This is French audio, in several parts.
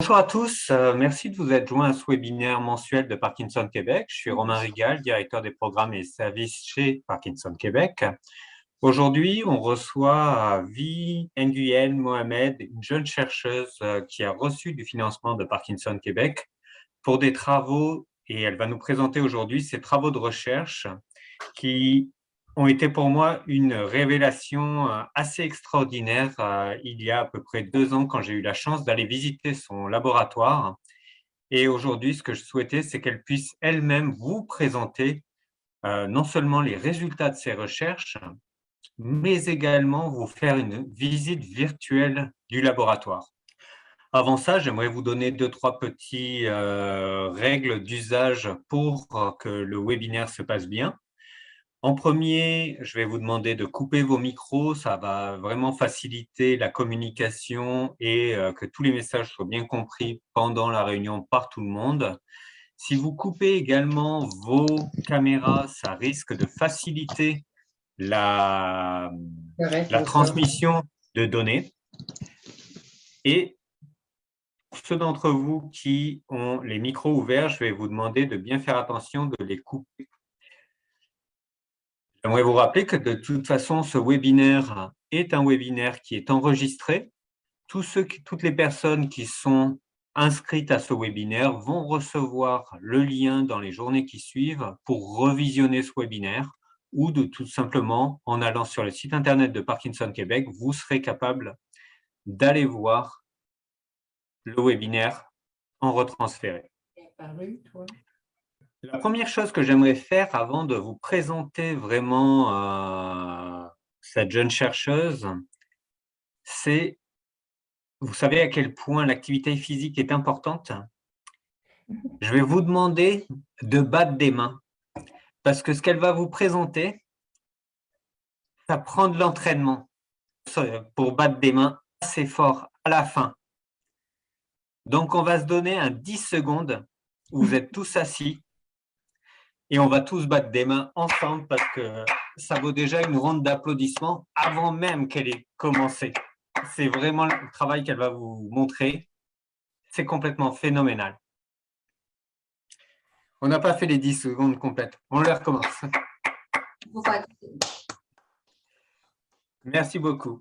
Bonjour à tous, merci de vous être joints à ce webinaire mensuel de Parkinson Québec. Je suis Romain Rigal, directeur des programmes et services chez Parkinson Québec. Aujourd'hui, on reçoit Vi Nguyen Mohamed, une jeune chercheuse qui a reçu du financement de Parkinson Québec pour des travaux, et elle va nous présenter aujourd'hui ses travaux de recherche qui ont été pour moi une révélation assez extraordinaire il y a à peu près 2 ans quand j'ai eu la chance d'aller visiter son laboratoire. Et aujourd'hui, ce que je souhaitais, c'est qu'elle puisse elle-même vous présenter non seulement les résultats de ses recherches, mais également vous faire une visite virtuelle du laboratoire. Avant ça, j'aimerais vous donner 2-3 petites règles d'usage pour que le webinaire se passe bien. En premier, je vais vous demander de couper vos micros, ça va vraiment faciliter la communication et que tous les messages soient bien compris pendant la réunion par tout le monde. Si vous coupez également vos caméras, ça risque de faciliter la transmission de données. Et pour ceux d'entre vous qui ont les micros ouverts, je vais vous demander de bien faire attention de les couper. J'aimerais vous rappeler que de toute façon, ce webinaire est un webinaire qui est enregistré. Toutes les personnes qui sont inscrites à ce webinaire vont recevoir le lien dans les journées qui suivent pour revisionner ce webinaire ou de tout simplement, en allant sur le site internet de Parkinson Québec, vous serez capable d'aller voir le webinaire en retransféré. La première chose que j'aimerais faire avant de vous présenter vraiment cette jeune chercheuse, c'est, vous savez à quel point l'activité physique est importante? Je vais vous demander de battre des mains, parce que ce qu'elle va vous présenter, ça prend de l'entraînement pour battre des mains assez fort à la fin. Donc, on va se donner un 10 secondes où vous êtes tous assis et on va tous battre des mains ensemble parce que ça vaut déjà une ronde d'applaudissements avant même qu'elle ait commencé. C'est vraiment le travail qu'elle va vous montrer. C'est complètement phénoménal. On n'a pas fait les 10 secondes complètes. On les recommence. Merci beaucoup.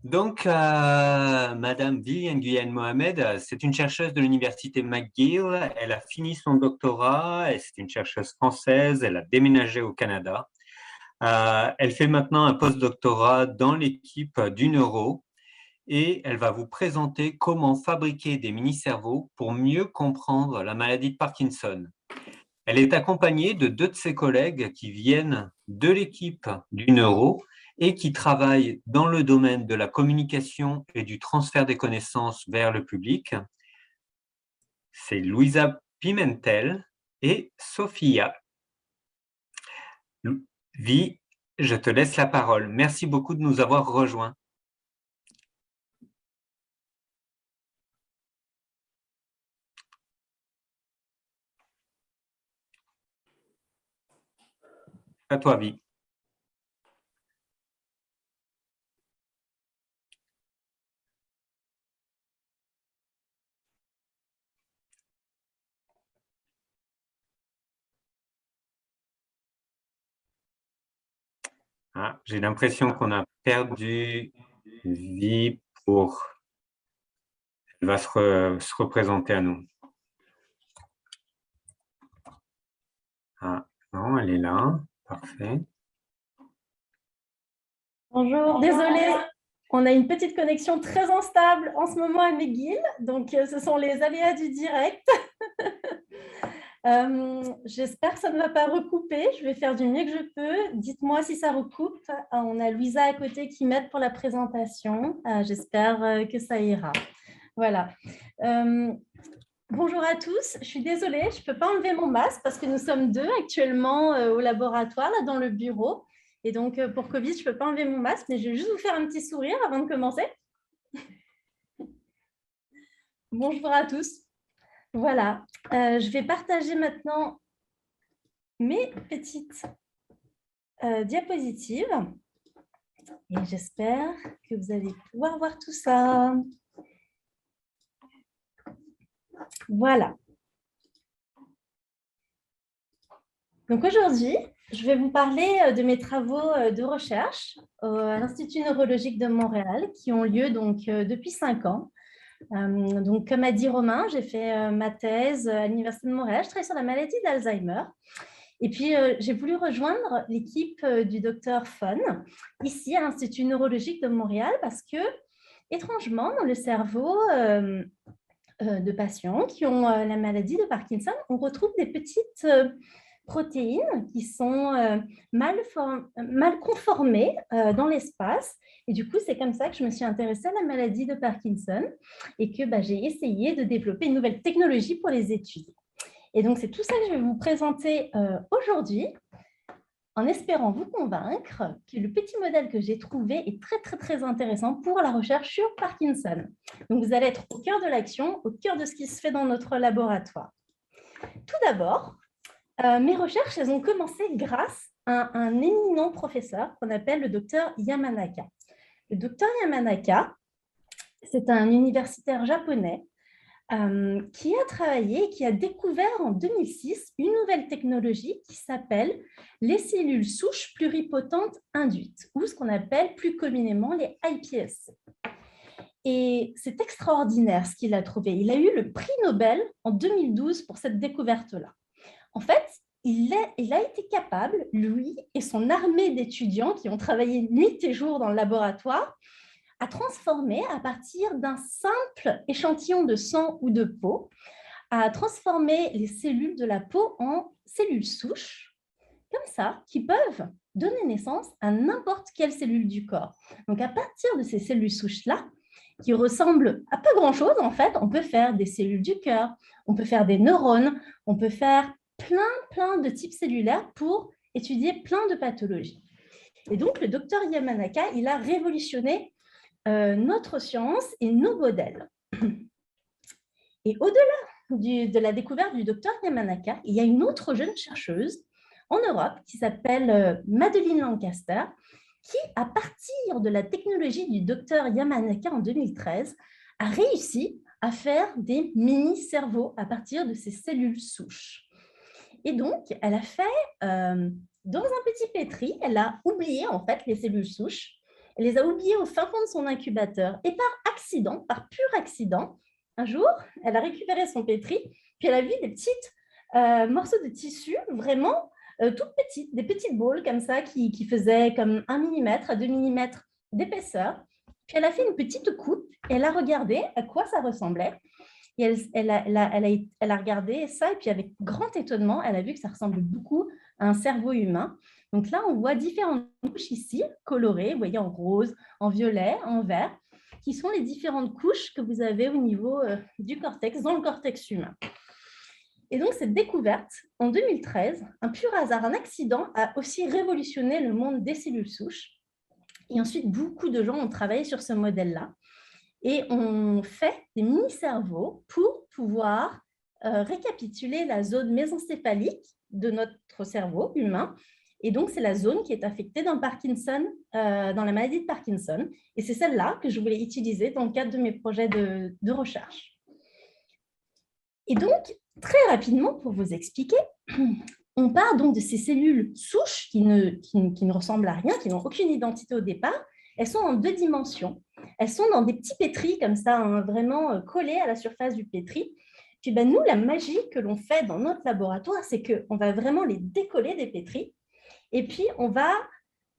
Donc, Madame Vi Nguyen Mohamed, c'est une chercheuse de l'université McGill. Elle a fini son doctorat, c'est une chercheuse française, elle a déménagé au Canada. Elle fait maintenant un postdoctorat dans l'équipe du neuro et elle va vous présenter comment fabriquer des mini-cerveaux pour mieux comprendre la maladie de Parkinson. Elle est accompagnée de 2 de ses collègues qui viennent de l'équipe du neuro et qui travaillent dans le domaine de la communication et du transfert des connaissances vers le public. C'est Louisa Pimentel et Sophia. Vi, je te laisse la parole. Merci beaucoup de nous avoir rejoints. À toi, Vi. Ah, j'ai l'impression qu'on a perdu Vi pour... Elle va se représenter à nous. Ah, non, elle est là. Parfait. Bonjour, désolée, on a une petite connexion très instable en ce moment à McGill, donc ce sont les aléas du direct. J'espère que ça ne va pas recouper, je vais faire du mieux que je peux. Dites-moi si ça recoupe. On a Louisa à côté qui m'aide pour la présentation. J'espère que ça ira. Voilà. Bonjour à tous, je suis désolée, je ne peux pas enlever mon masque parce que nous sommes 2 actuellement au laboratoire, là, dans le bureau. Et donc, pour Covid, je ne peux pas enlever mon masque, mais je vais juste vous faire un petit sourire avant de commencer. Bonjour à tous. Voilà, je vais partager maintenant mes petites diapositives. Et j'espère que vous allez pouvoir voir tout ça. Voilà. Donc aujourd'hui, je vais vous parler de mes travaux de recherche à l'Institut neurologique de Montréal qui ont lieu donc depuis 5 ans. Donc, comme a dit Romain, j'ai fait ma thèse à l'Université de Montréal. Je travaille sur la maladie d'Alzheimer. Et puis, j'ai voulu rejoindre l'équipe du docteur Fon, ici à l'Institut neurologique de Montréal, parce que, étrangement, dans le cerveau de patients qui ont la maladie de Parkinson, on retrouve des petites protéines qui sont mal conformées dans l'espace. Et du coup, c'est comme ça que je me suis intéressée à la maladie de Parkinson et que j'ai essayé de développer une nouvelle technologie pour les étudier. Et donc, c'est tout ça que je vais vous présenter aujourd'hui, en espérant vous convaincre que le petit modèle que j'ai trouvé est très, très, très intéressant pour la recherche sur Parkinson. Donc, vous allez être au cœur de l'action, au cœur de ce qui se fait dans notre laboratoire. Tout d'abord, mes recherches, elles ont commencé grâce à un éminent professeur qu'on appelle le docteur Yamanaka. Le docteur Yamanaka, c'est un universitaire japonais qui a travaillé, qui a découvert en 2006 une nouvelle technologie qui s'appelle les cellules souches pluripotentes induites, ou ce qu'on appelle plus communément les iPSC. Et c'est extraordinaire ce qu'il a trouvé. Il a eu le prix Nobel en 2012 pour cette découverte-là. En fait, il a été capable, lui et son armée d'étudiants qui ont travaillé nuit et jour dans le laboratoire, à transformer à partir d'un simple échantillon de sang ou de peau, à transformer les cellules de la peau en cellules souches, comme ça, qui peuvent donner naissance à n'importe quelle cellule du corps. Donc, à partir de ces cellules souches-là, qui ressemblent à pas grand-chose, en fait, on peut faire des cellules du cœur, on peut faire des neurones, on peut faire plein de types cellulaires pour étudier plein de pathologies. Et donc, le docteur Yamanaka, il a révolutionné notre science et nos modèles. Et au-delà de la découverte du docteur Yamanaka, il y a une autre jeune chercheuse en Europe qui s'appelle Madeleine Lancaster, qui, à partir de la technologie du docteur Yamanaka en 2013, a réussi à faire des mini-cerveaux à partir de ces cellules souches. Et donc, elle a fait, dans un petit pétri, elle a oublié en fait les cellules souches. Elle les a oubliées au fin fond de son incubateur. Et par accident, par pur accident, un jour, elle a récupéré son pétri, puis elle a vu des petits morceaux de tissu vraiment toutes petites, des petites boules comme ça qui faisaient comme 1 mm à 2 mm d'épaisseur. Puis elle a fait une petite coupe et elle a regardé à quoi ça ressemblait. Et elle a regardé ça et puis avec grand étonnement, elle a vu que ça ressemble beaucoup à un cerveau humain. Donc là, on voit différentes couches ici, colorées, vous voyez, en rose, en violet, en vert, qui sont les différentes couches que vous avez au niveau du cortex, dans le cortex humain. Et donc, cette découverte, en 2013, un pur hasard, un accident, a aussi révolutionné le monde des cellules souches. Et ensuite, beaucoup de gens ont travaillé sur ce modèle-là. Et on fait des mini-cerveaux pour pouvoir récapituler la zone mésencéphalique de notre cerveau humain. Et donc, c'est la zone qui est affectée dans Parkinson, dans la maladie de Parkinson. Et c'est celle-là que je voulais utiliser dans le cadre de mes projets de recherche. Et donc, très rapidement, pour vous expliquer, on part donc de ces cellules souches qui ne ressemblent à rien, qui n'ont aucune identité au départ. Elles sont en 2 dimensions. Elles sont dans des petits pétris comme ça, hein, vraiment collés à la surface du pétri. Puis nous, la magie que l'on fait dans notre laboratoire, c'est qu'on va vraiment les décoller des pétris. Et puis, on va,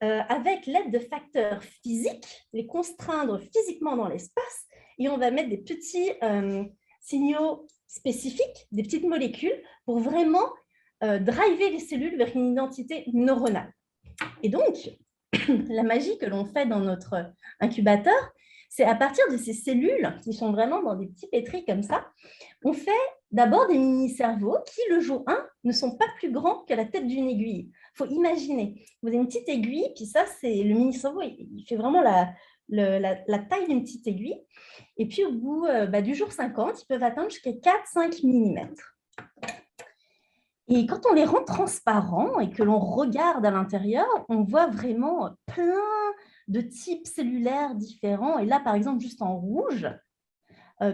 avec l'aide de facteurs physiques, les contraindre physiquement dans l'espace. Et on va mettre des petits signaux spécifiques, des petites molécules, pour vraiment driver les cellules vers une identité neuronale. Et donc, la magie que l'on fait dans notre incubateur, c'est à partir de ces cellules qui sont vraiment dans des petits pétris comme ça, on fait d'abord des mini-cerveaux qui, le jour 1, ne sont pas plus grands que la tête d'une aiguille. Il faut imaginer, vous avez une petite aiguille, puis ça, c'est le mini-cerveau, il fait vraiment la taille d'une petite aiguille. Et puis, au bout du jour 50, ils peuvent atteindre jusqu'à 4-5 mm. Et quand on les rend transparents et que l'on regarde à l'intérieur, on voit vraiment plein de types cellulaires différents. Et là, par exemple, juste en rouge,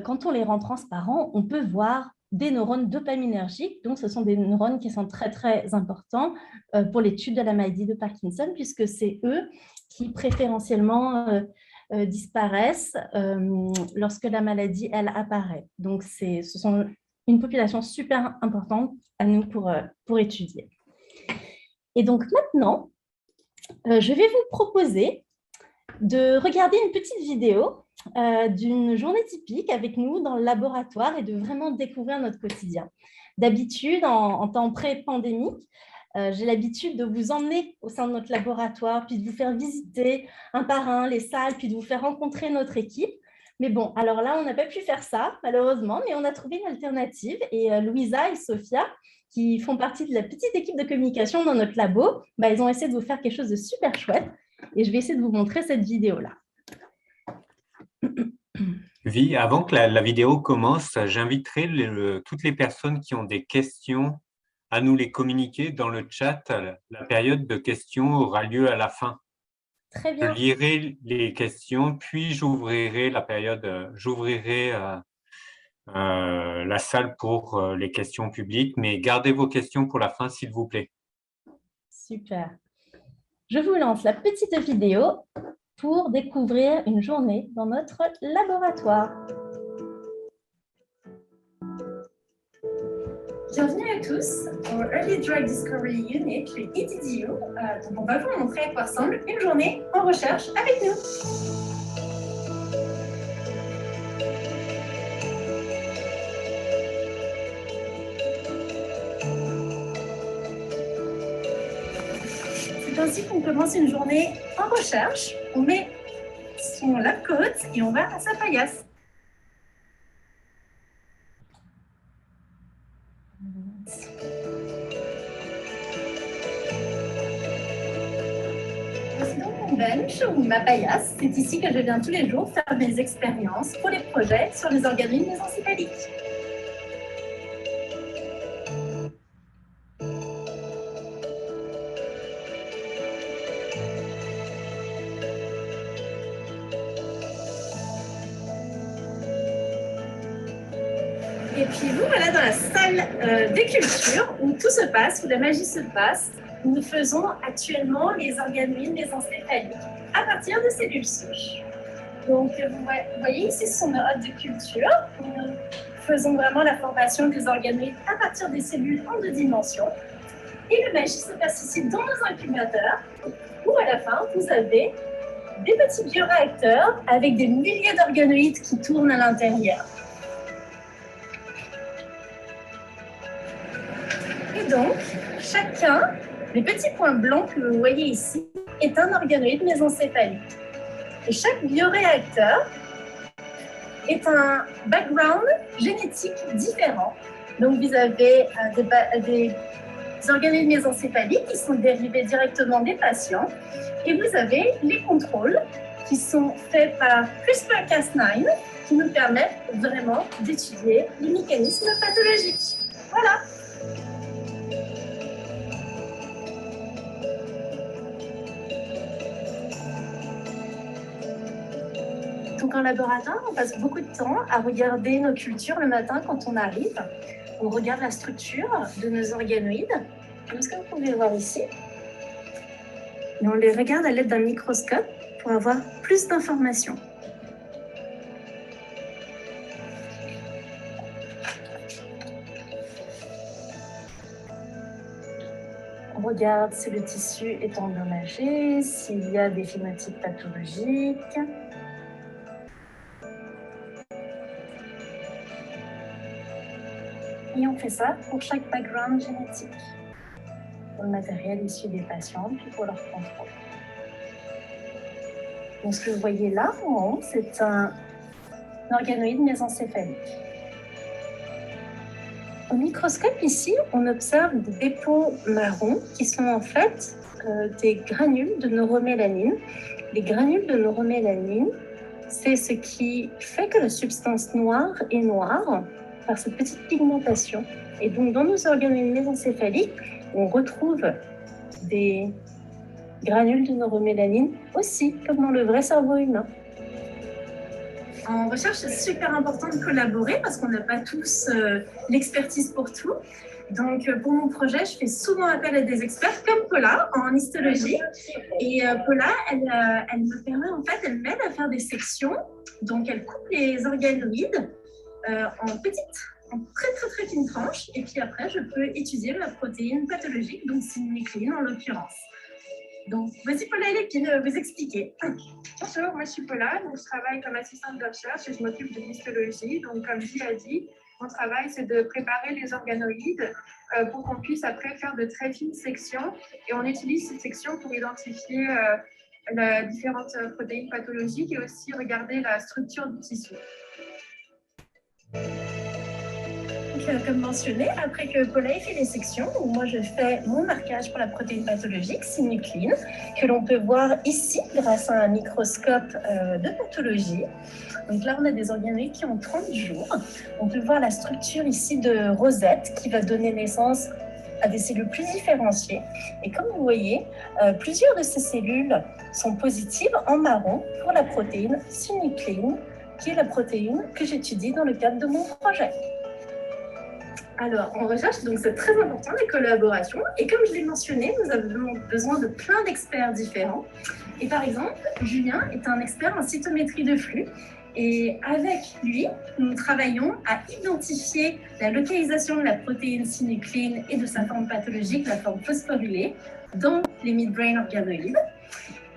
quand on les rend transparents, on peut voir des neurones dopaminergiques. Donc, ce sont des neurones qui sont très, très importants pour l'étude de la maladie de Parkinson, puisque c'est eux qui préférentiellement disparaissent lorsque la maladie, elle, apparaît. Donc, ce sont une population super importante à nous pour étudier. Et donc, maintenant, je vais vous proposer de regarder une petite vidéo d'une journée typique avec nous dans le laboratoire et de vraiment découvrir notre quotidien. D'habitude, en temps pré-pandémique, j'ai l'habitude de vous emmener au sein de notre laboratoire, puis de vous faire visiter un par un les salles, puis de vous faire rencontrer notre équipe. Mais bon, alors là, on n'a pas pu faire ça, malheureusement, mais on a trouvé une alternative. Et Louisa et Sophia, qui font partie de la petite équipe de communication dans notre labo, ils ont essayé de vous faire quelque chose de super chouette. Et je vais essayer de vous montrer cette vidéo-là. Vi, avant que la vidéo commence, j'inviterai toutes les personnes qui ont des questions à nous les communiquer dans le chat. La période de questions aura lieu à la fin. Très bien. Je lirai les questions, puis j'ouvrirai la salle pour les questions publiques, mais gardez vos questions pour la fin, s'il vous plaît. Super. Je vous lance la petite vidéo pour découvrir une journée dans notre laboratoire. Bienvenue à tous au Early Drug Discovery Unit, le EDDU. Donc on va vous montrer à quoi ressemble une journée en recherche avec nous. C'est ainsi qu'on commence une journée en recherche. On met son lab coat et on va à sa paillasse. Voici donc mon bench ou ma paillasse. C'est ici que je viens tous les jours faire mes expériences pour les projets sur les organismes mésencéphaliques. Et puis vous voilà dans la salle des cultures où tout se passe, où la magie se passe. Nous faisons actuellement les organoïdes mésencéphaliques à partir de cellules souches. Donc vous voyez ici, ce sont nos hôtes de culture. Nous faisons vraiment la formation des organoïdes à partir des cellules en 2 dimensions. Et la magie se passe ici dans nos incubateurs où à la fin vous avez des petits bioréacteurs avec des milliers d'organoïdes qui tournent à l'intérieur. Et donc, chacun des petits points blancs que vous voyez ici est un organoïde mésencéphalique. Et chaque bioréacteur est un background génétique différent. Donc, vous avez des organoïdes mésencéphaliques qui sont dérivés directement des patients. Et vous avez les contrôles qui sont faits par CRISPR-Cas9 qui nous permettent vraiment d'étudier les mécanismes pathologiques. Voilà. Donc en laboratoire, on passe beaucoup de temps à regarder nos cultures le matin quand on arrive. On regarde la structure de nos organoïdes, comme ce que vous pouvez voir ici. Et on les regarde à l'aide d'un microscope pour avoir plus d'informations. On regarde si le tissu est endommagé, s'il y a des phénotypes pathologiques. Et on fait ça pour chaque background génétique, pour le matériel issu des patients, puis pour leur contrôle. Donc ce que vous voyez là, en haut, c'est un organoïde mésencéphalique. Au microscope ici, on observe des dépôts marrons qui sont en fait des granules de neuromélanine. Les granules de neuromélanine, c'est ce qui fait que la substance noire est noire par cette petite pigmentation. Et donc, dans nos organoïdes mésencéphaliques, on retrouve des granules de neuromélanine aussi, comme dans le vrai cerveau humain. En recherche, c'est super important de collaborer parce qu'on n'a pas tous l'expertise pour tout. Donc, pour mon projet, je fais souvent appel à des experts comme Paula en histologie. Et Paula, elle me permet, en fait, elle m'aide à faire des sections. Donc, elle coupe les organoïdes en très fines tranches. Et puis après, je peux étudier la protéine pathologique, donc synucléine en l'occurrence. Donc, voici Paula et Lépine vous expliquer. Bonjour, moi je suis Paula, donc je travaille comme assistante de recherche et je m'occupe de l'histologie. Donc, comme Gilles a dit, mon travail c'est de préparer les organoïdes pour qu'on puisse après faire de très fines sections. Et on utilise ces sections pour identifier les différentes protéines pathologiques et aussi regarder la structure du tissu. Comme mentionné, après que Paula ait fait les sections, moi je fais mon marquage pour la protéine pathologique, synucléine, que l'on peut voir ici grâce à un microscope de pathologie. Donc là, on a des organoïdes qui ont 30 jours. On peut voir la structure ici de rosette qui va donner naissance à des cellules plus différenciées. Et comme vous voyez, plusieurs de ces cellules sont positives en marron pour la protéine synucléine, qui est la protéine que j'étudie dans le cadre de mon projet. Alors, en recherche, donc c'est très important les collaborations. Et comme je l'ai mentionné, nous avons besoin de plein d'experts différents. Et par exemple, Julien est un expert en cytométrie de flux. Et avec lui, nous travaillons à identifier la localisation de la protéine synucléine et de sa forme pathologique, la forme phosphorylée, dans les midbrain organoïdes.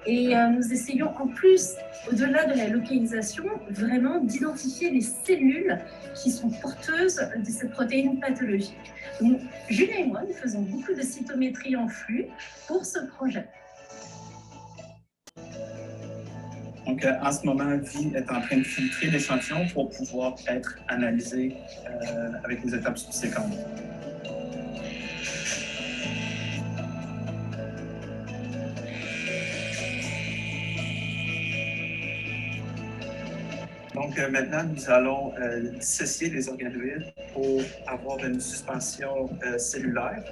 Et nous essayons en plus, au-delà de la localisation, vraiment d'identifier les cellules qui sont porteuses de cette protéine pathologique. Donc, Julien et moi, nous faisons beaucoup de cytométrie en flux pour ce projet. Donc, en ce moment, Vie est en train de filtrer l'échantillon pour pouvoir être analysé avec les étapes subséquentes. Donc, maintenant, nous allons dissocier les organoïdes pour avoir une suspension cellulaire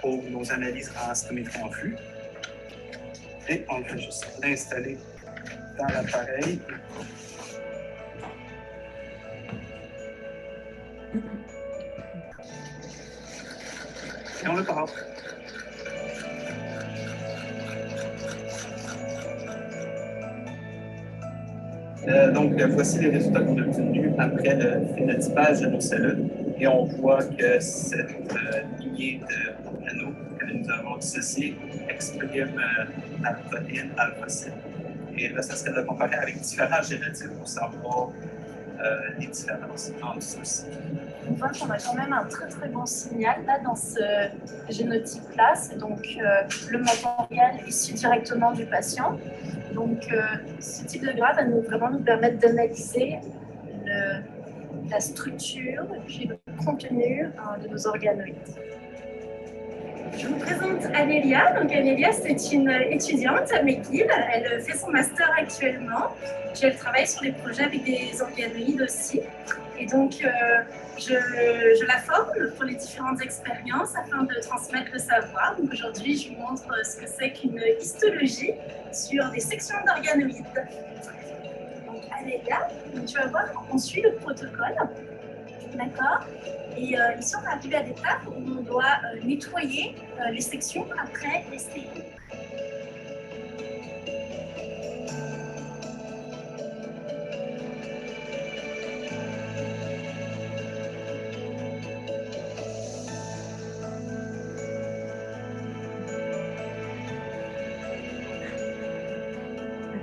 pour nos analyses en cytométrie en flux. Et on va juste l'installer dans l'appareil. Et on le part. Donc, voici les résultats qu'on a obtenus après le phénotypage de nos cellules. Et on voit que cette lignée d'anneaux que nous avons dissociée exprime la protéine alpha-7. Et là, ça serait de comparer avec différents génotypes pour savoir les différences entre ceux-ci. On voit qu'on a quand même un très bon signal là dans ce génotype-là. C'est donc le matériel issu directement du patient. Donc, ce type de graphe va vraiment nous permettre d'analyser la structure et puis le contenu de nos organoïdes. Je vous présente Anélia. Donc, Anélia, c'est une étudiante à McGill. Elle fait son master actuellement. Puis elle travaille sur des projets avec des organoïdes aussi. Et donc, je la forme pour les différentes expériences afin de transmettre le savoir. Donc, aujourd'hui, je vous montre ce que c'est qu'une histologie sur des sections d'organoïdes. Donc, Anélia, tu vas voir, on suit le protocole. D'accord. Et ici, on est arrivé à l'étape où on doit nettoyer les sections après les stériles.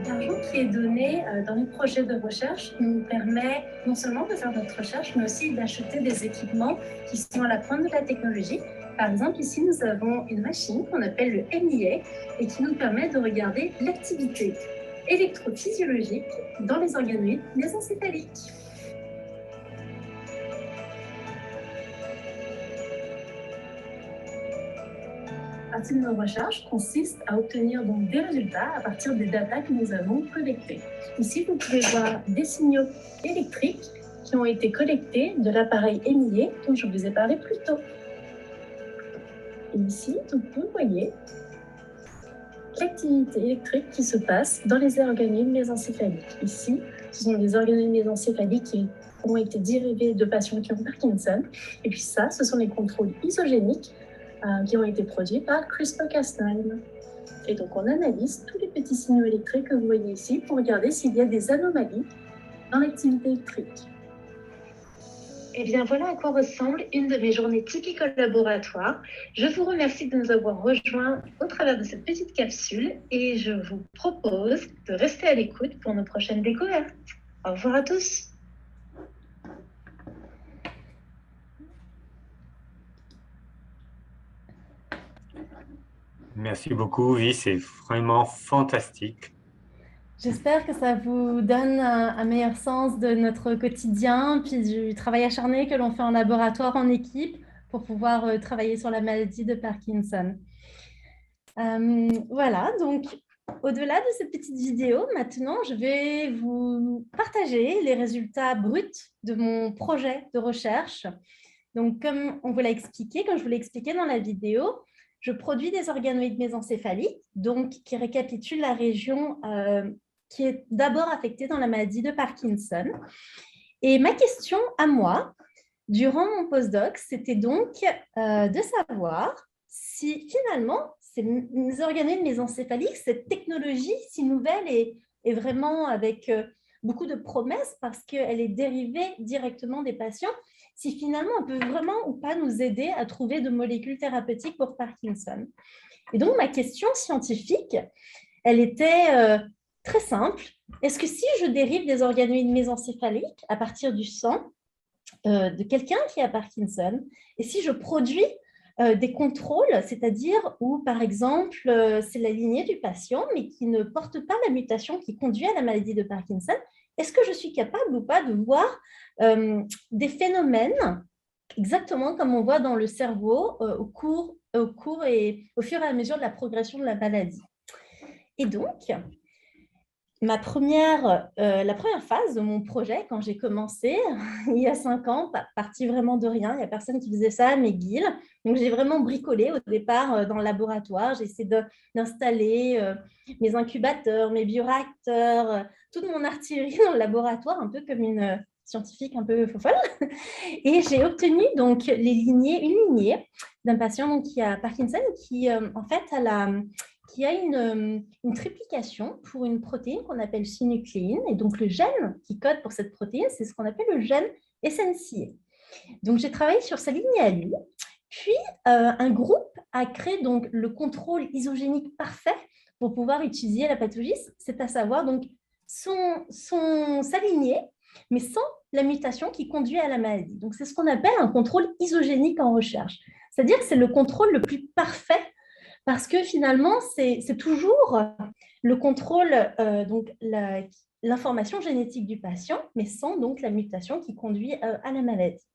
L'argent qui est donné dans les projets de recherche nous permet non seulement de faire notre recherche, mais aussi d'acheter des équipements qui sont à la pointe de la technologie. Par exemple, ici, nous avons une machine qu'on appelle le MIA et qui nous permet de regarder l'activité électrophysiologique dans les organoïdes mésencéphaliques. La partie de nos recherches consiste à obtenir donc des résultats à partir des datas que nous avons collectées. Ici, vous pouvez voir des signaux électriques qui ont été collectés de l'appareil MIA dont je vous ai parlé plus tôt. Et ici, donc, vous voyez l'activité électrique qui se passe dans les organoïdes mésencéphaliques. Ici, Ce sont des organoïdes mésencéphaliques qui ont été dérivés de patients qui ont Parkinson. Et puis ça, ce sont les contrôles isogéniques qui ont été produits par CRISPR-Cas9. Et donc, on analyse tous les petits signaux électriques que vous voyez ici pour regarder s'il y a des anomalies dans l'activité électrique. Et bien, voilà à quoi ressemble une de mes journées typiques au laboratoire. Je vous remercie de nous avoir rejoints au travers de cette petite capsule et je vous propose de rester à l'écoute pour nos prochaines découvertes. Au revoir à tous. Merci beaucoup, Vi, c'est vraiment fantastique. J'espère que ça vous donne un meilleur sens de notre quotidien, puis du travail acharné que l'on fait en laboratoire, en équipe, pour pouvoir travailler sur la maladie de Parkinson. Voilà, donc au-delà de cette petite vidéo, maintenant, je vais vous partager les résultats bruts de mon projet de recherche. Donc, comme je vous l'ai expliqué dans la vidéo, je produis des organoïdes mésencéphaliques, donc qui récapitulent la région qui est d'abord affectée dans la maladie de Parkinson. Et ma question à moi, durant mon postdoc, c'était donc de savoir si finalement, ces organoïdes mésencéphaliques, cette technologie si nouvelle est vraiment avec beaucoup de promesses parce qu'elle est dérivée directement des patients, si finalement on peut vraiment ou pas nous aider à trouver de molécules thérapeutiques pour Parkinson. Et donc, ma question scientifique, elle était très simple. Est-ce que si je dérive des organoïdes mésencéphaliques à partir du sang de quelqu'un qui a Parkinson, et si je produis des contrôles, c'est-à-dire où, par exemple, c'est la lignée du patient, mais qui ne porte pas la mutation qui conduit à la maladie de Parkinson, est-ce que je suis capable ou pas de voir des phénomènes, exactement comme on voit dans le cerveau au cours et au fur et à mesure de la progression de la maladie? Et donc, la première phase de mon projet, quand j'ai commencé, il y a 5 ans, partie vraiment de rien, il n'y a personne qui faisait ça à McGill. Donc, j'ai vraiment bricolé au départ dans le laboratoire. J'ai essayé d'installer mes incubateurs, mes bioréacteurs, toute mon artillerie dans le laboratoire, un peu comme une scientifique un peu folle. Et j'ai obtenu donc une lignée d'un patient donc, qui a Parkinson, qui en fait qui a une triplication pour une protéine qu'on appelle synucléine. Et donc, le gène qui code pour cette protéine, c'est ce qu'on appelle le gène SNCA. Donc, j'ai travaillé sur sa lignée à lui. Puis, un groupe a créé donc, le contrôle isogénique parfait pour pouvoir étudier la pathologie, c'est à savoir donc, sa lignée, mais sans la mutation qui conduit à la maladie. Donc, c'est ce qu'on appelle un contrôle isogénique en recherche. C'est-à-dire que c'est le contrôle le plus parfait parce que finalement, c'est toujours le contrôle, donc l'information génétique du patient, mais sans donc la mutation qui conduit à la maladie.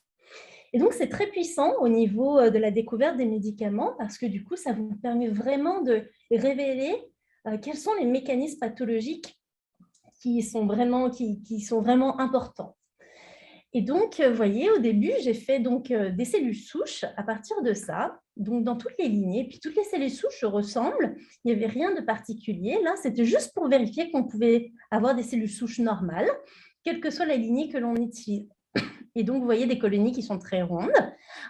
Et donc, c'est très puissant au niveau de la découverte des médicaments parce que du coup, ça vous permet vraiment de révéler quels sont les mécanismes pathologiques qui sont vraiment importants. Et donc, vous voyez, au début, j'ai fait donc des cellules souches à partir de ça, donc dans toutes les lignées. Puis toutes les cellules souches se ressemblent, il n'y avait rien de particulier. Là, c'était juste pour vérifier qu'on pouvait avoir des cellules souches normales, quelle que soit la lignée que l'on utilise. Et donc, vous voyez des colonies qui sont très rondes.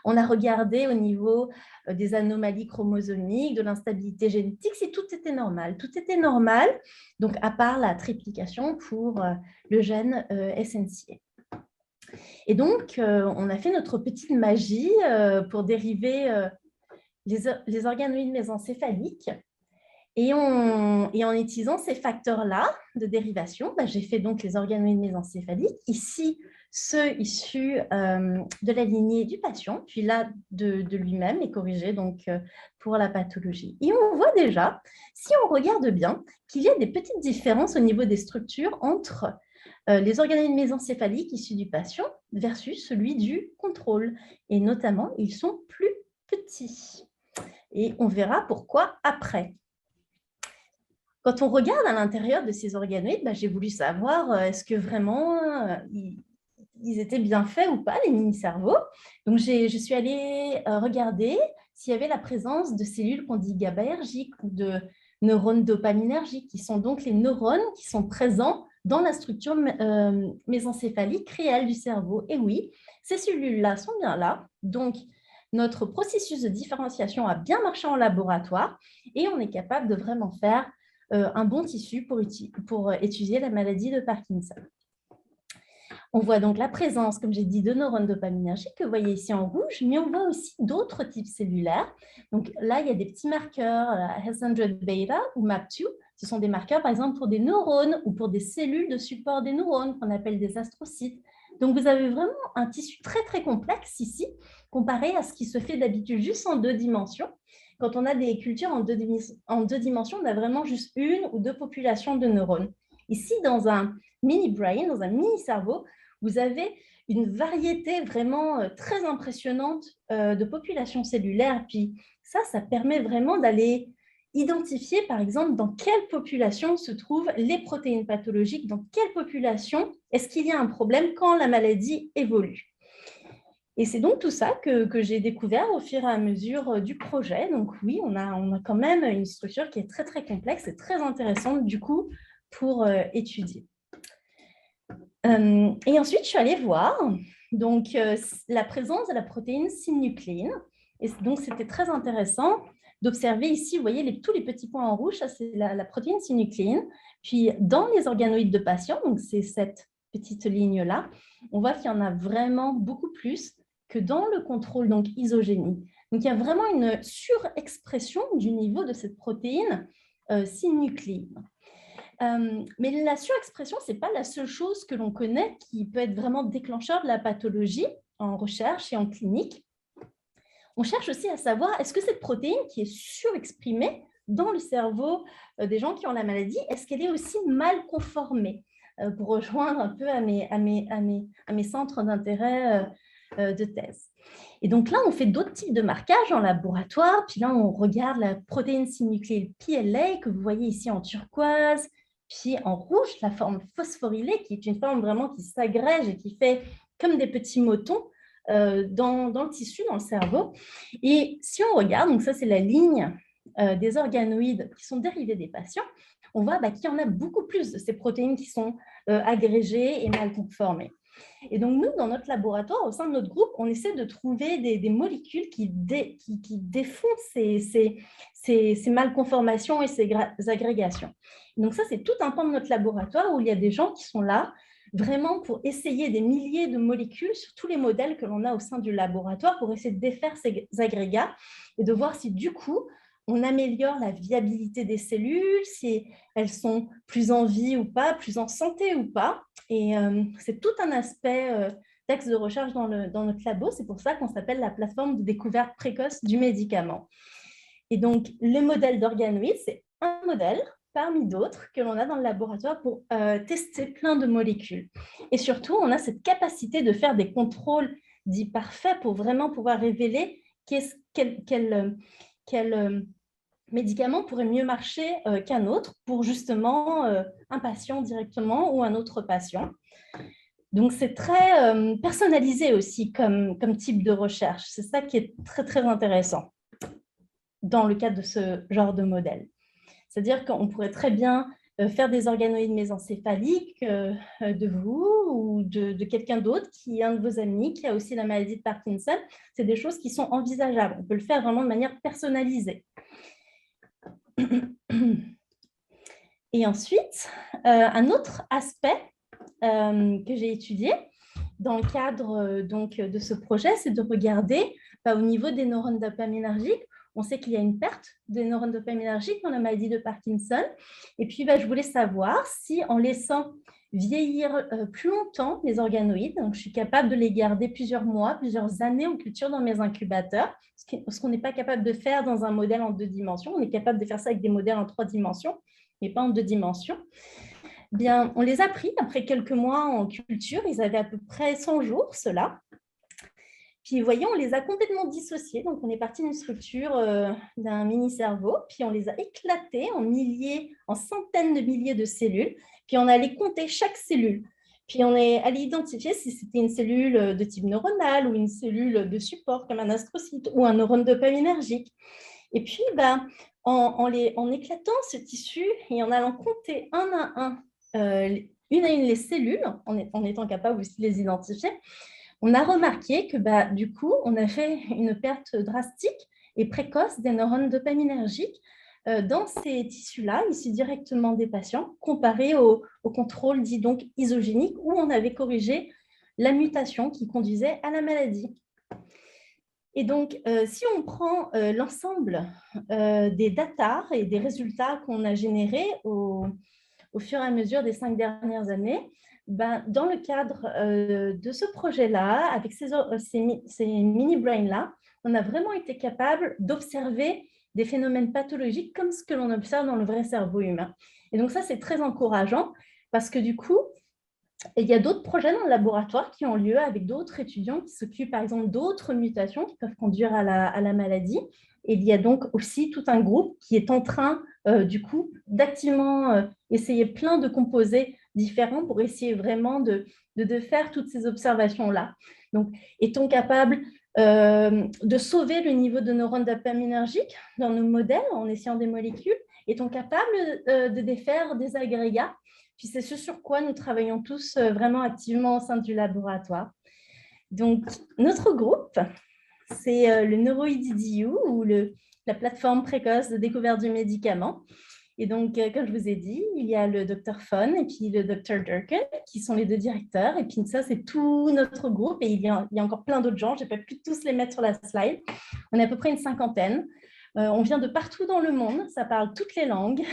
On a regardé au niveau des anomalies chromosomiques, de l'instabilité génétique, si tout était normal. Tout était normal, donc à part la triplication pour le gène SNCA. Et donc, on a fait notre petite magie pour dériver les organoïdes mésencéphaliques. Et en utilisant ces facteurs-là de dérivation, j'ai fait donc les organoïdes mésencéphaliques. Ici, ceux issus de la lignée du patient, puis là, de lui-même, et corrigés donc, pour la pathologie. Et on voit déjà, si on regarde bien, qu'il y a des petites différences au niveau des structures entre les organoïdes mésencéphaliques issus du patient versus celui du contrôle. Et notamment, ils sont plus petits. Et on verra pourquoi après. Quand on regarde à l'intérieur de ces organoïdes, j'ai voulu savoir est-ce que vraiment ils étaient bien faits ou pas, les mini-cerveaux. Donc, je suis allée regarder s'il y avait la présence de cellules qu'on dit GABAergiques ou de neurones dopaminergiques, qui sont donc les neurones qui sont présents dans la structure mésencéphalique réelle du cerveau. Et oui, ces cellules-là sont bien là. Donc, notre processus de différenciation a bien marché en laboratoire et on est capable de vraiment faire un bon tissu pour étudier la maladie de Parkinson. On voit donc la présence, comme j'ai dit, de neurones dopaminergiques que vous voyez ici en rouge, mais on voit aussi d'autres types cellulaires. Donc là, il y a des petits marqueurs, H100 beta ou MAP2. Ce sont des marqueurs, par exemple, pour des neurones ou pour des cellules de support des neurones qu'on appelle des astrocytes. Donc, vous avez vraiment un tissu très, très complexe ici, comparé à ce qui se fait d'habitude juste en 2 dimensions. Quand on a des cultures en deux dimensions, on a vraiment juste une ou deux populations de neurones. Ici, dans un mini-brain, dans un mini-cerveau, vous avez une variété vraiment très impressionnante de populations cellulaires. Puis ça permet vraiment d'aller identifier, par exemple, dans quelle population se trouvent les protéines pathologiques, dans quelle population est-ce qu'il y a un problème quand la maladie évolue. Et c'est donc tout ça que j'ai découvert au fur et à mesure du projet. Donc oui, on a quand même une structure qui est très, très complexe et très intéressante, du coup, pour étudier. Et ensuite, je suis allée voir donc, la présence de la protéine synucléine. Et donc, c'était très intéressant d'observer ici, vous voyez tous les petits points en rouge, ça c'est la protéine synucléine. Puis, dans les organoïdes de patients, donc c'est cette petite ligne-là, on voit qu'il y en a vraiment beaucoup plus que dans le contrôle donc isogénie. Donc, il y a vraiment une surexpression du niveau de cette protéine synucléine. Mais la surexpression, ce n'est pas la seule chose que l'on connaît qui peut être vraiment déclencheur de la pathologie en recherche et en clinique. On cherche aussi à savoir, est-ce que cette protéine qui est surexprimée dans le cerveau des gens qui ont la maladie, est-ce qu'elle est aussi mal conformée pour rejoindre un peu à mes centres d'intérêt de thèse. Et donc là, on fait d'autres types de marquages en laboratoire. Puis là, on regarde la protéine synucléine PLA que vous voyez ici en turquoise. Puis en rouge, la forme phosphorylée, qui est une forme vraiment qui s'agrège et qui fait comme des petits motons dans le tissu, dans le cerveau. Et si on regarde, donc ça c'est la ligne des organoïdes qui sont dérivés des patients, on voit qu'il y en a beaucoup plus de ces protéines qui sont agrégées et mal conformées. Et donc, nous, dans notre laboratoire, au sein de notre groupe, on essaie de trouver des molécules qui défont ces malconformations et ces agrégations. Donc, ça, c'est tout un pan de notre laboratoire où il y a des gens qui sont là vraiment pour essayer des milliers de molécules sur tous les modèles que l'on a au sein du laboratoire pour essayer de défaire ces agrégats et de voir si, du coup, on améliore la viabilité des cellules, si elles sont plus en vie ou pas, plus en santé ou pas. Et c'est tout un aspect d'axe de recherche dans notre labo. C'est pour ça qu'on s'appelle la plateforme de découverte précoce du médicament. Et donc, le modèle d'organoïde, c'est un modèle parmi d'autres que l'on a dans le laboratoire pour tester plein de molécules. Et surtout, on a cette capacité de faire des contrôles dits parfaits pour vraiment pouvoir révéler quel médicament pourrait mieux marcher qu'un autre pour justement un patient directement ou un autre patient. Donc, c'est très personnalisé aussi comme type de recherche. C'est ça qui est très, très intéressant dans le cadre de ce genre de modèle. C'est-à-dire qu'on pourrait très bien faire des organoïdes mésencéphaliques de vous ou de quelqu'un d'autre qui est un de vos amis qui a aussi la maladie de Parkinson. C'est des choses qui sont envisageables. On peut le faire vraiment de manière personnalisée. Et ensuite, un autre aspect que j'ai étudié dans le cadre donc, de ce projet, c'est de regarder au niveau des neurones dopaminergiques. On sait qu'il y a une perte des neurones dopaminergiques dans la maladie de Parkinson. Et puis, je voulais savoir si en laissant vieillir plus longtemps les organoïdes, donc je suis capable de les garder plusieurs mois, plusieurs années en culture dans mes incubateurs, ce qu'on n'est pas capable de faire dans un modèle en 2 dimensions. On est capable de faire ça avec des modèles en 3 dimensions, mais pas en 2 dimensions. Bien, on les a pris après quelques mois en culture. Ils avaient à peu près 100 jours, ceux-là. Puis, vous voyez, on les a complètement dissociés. Donc, on est parti d'une structure d'un mini-cerveau. Puis, on les a éclatés en centaines de milliers de cellules. Puis, on allait compter chaque cellule. Puis, on est allé identifier si c'était une cellule de type neuronal ou une cellule de support comme un astrocyte ou un neurone dopaminergique. Et puis, en éclatant ce tissu et en allant compter un à un une à une les cellules, en étant capable aussi de les identifier, on a remarqué que du coup, on a fait une perte drastique et précoce des neurones dopaminergiques dans ces tissus-là, ici directement des patients, comparé au contrôle dit donc isogénique, où on avait corrigé la mutation qui conduisait à la maladie. Et donc, si on prend l'ensemble des data et des résultats qu'on a générés au fur et à mesure des 5 dernières années, dans le cadre de ce projet-là, avec ces mini-brains-là, on a vraiment été capable d'observer des phénomènes pathologiques comme ce que l'on observe dans le vrai cerveau humain. Et donc ça, c'est très encourageant parce que du coup, il y a d'autres projets dans le laboratoire qui ont lieu avec d'autres étudiants qui s'occupent par exemple d'autres mutations qui peuvent conduire à la maladie. Et il y a donc aussi tout un groupe qui est en train du coup d'activement essayer plein de composés différents pour essayer vraiment de faire toutes ces observations-là. Donc, est-on capable de sauver le niveau de neurones dopaminergiques dans nos modèles en essayant des molécules? Est-on capable de défaire des agrégats? Puis c'est ce sur quoi nous travaillons tous vraiment activement au sein du laboratoire. Donc, notre groupe, c'est le NeuroIDDU ou la plateforme précoce de découverte du médicament. Et donc, comme je vous ai dit, il y a le Dr Fon et puis le Dr Durkin qui sont les deux directeurs. Et puis ça, c'est tout notre groupe. Et il y a encore plein d'autres gens. Je n'ai pas pu tous les mettre sur la slide. On est à peu près une cinquantaine. On vient de partout dans le monde. Ça parle toutes les langues.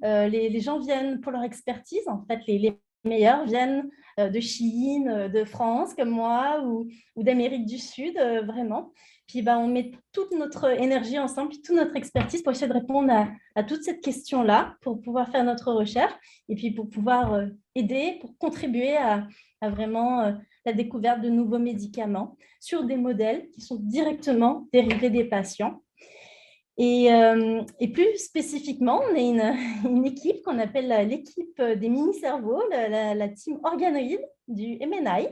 Les gens viennent pour leur expertise. En fait, les meilleurs viennent de Chine, de France, comme moi, ou d'Amérique du Sud, vraiment. Puis on met toute notre énergie ensemble, puis toute notre expertise pour essayer de répondre à toute cette question-là, pour pouvoir faire notre recherche, et puis pour pouvoir aider, pour contribuer à vraiment la découverte de nouveaux médicaments sur des modèles qui sont directement dérivés des patients. Et plus spécifiquement, on est une équipe qu'on appelle l'équipe des mini-cerveaux, la team organoïde du MNI.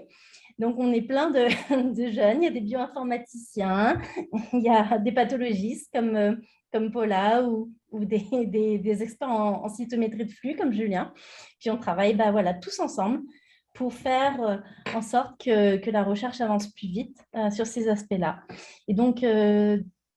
Donc, on est plein de jeunes, il y a des bioinformaticiens, il y a des pathologistes comme Paula ou des experts en cytométrie de flux comme Julien. Puis, on travaille tous ensemble pour faire en sorte que la recherche avance plus vite sur ces aspects-là. Et donc,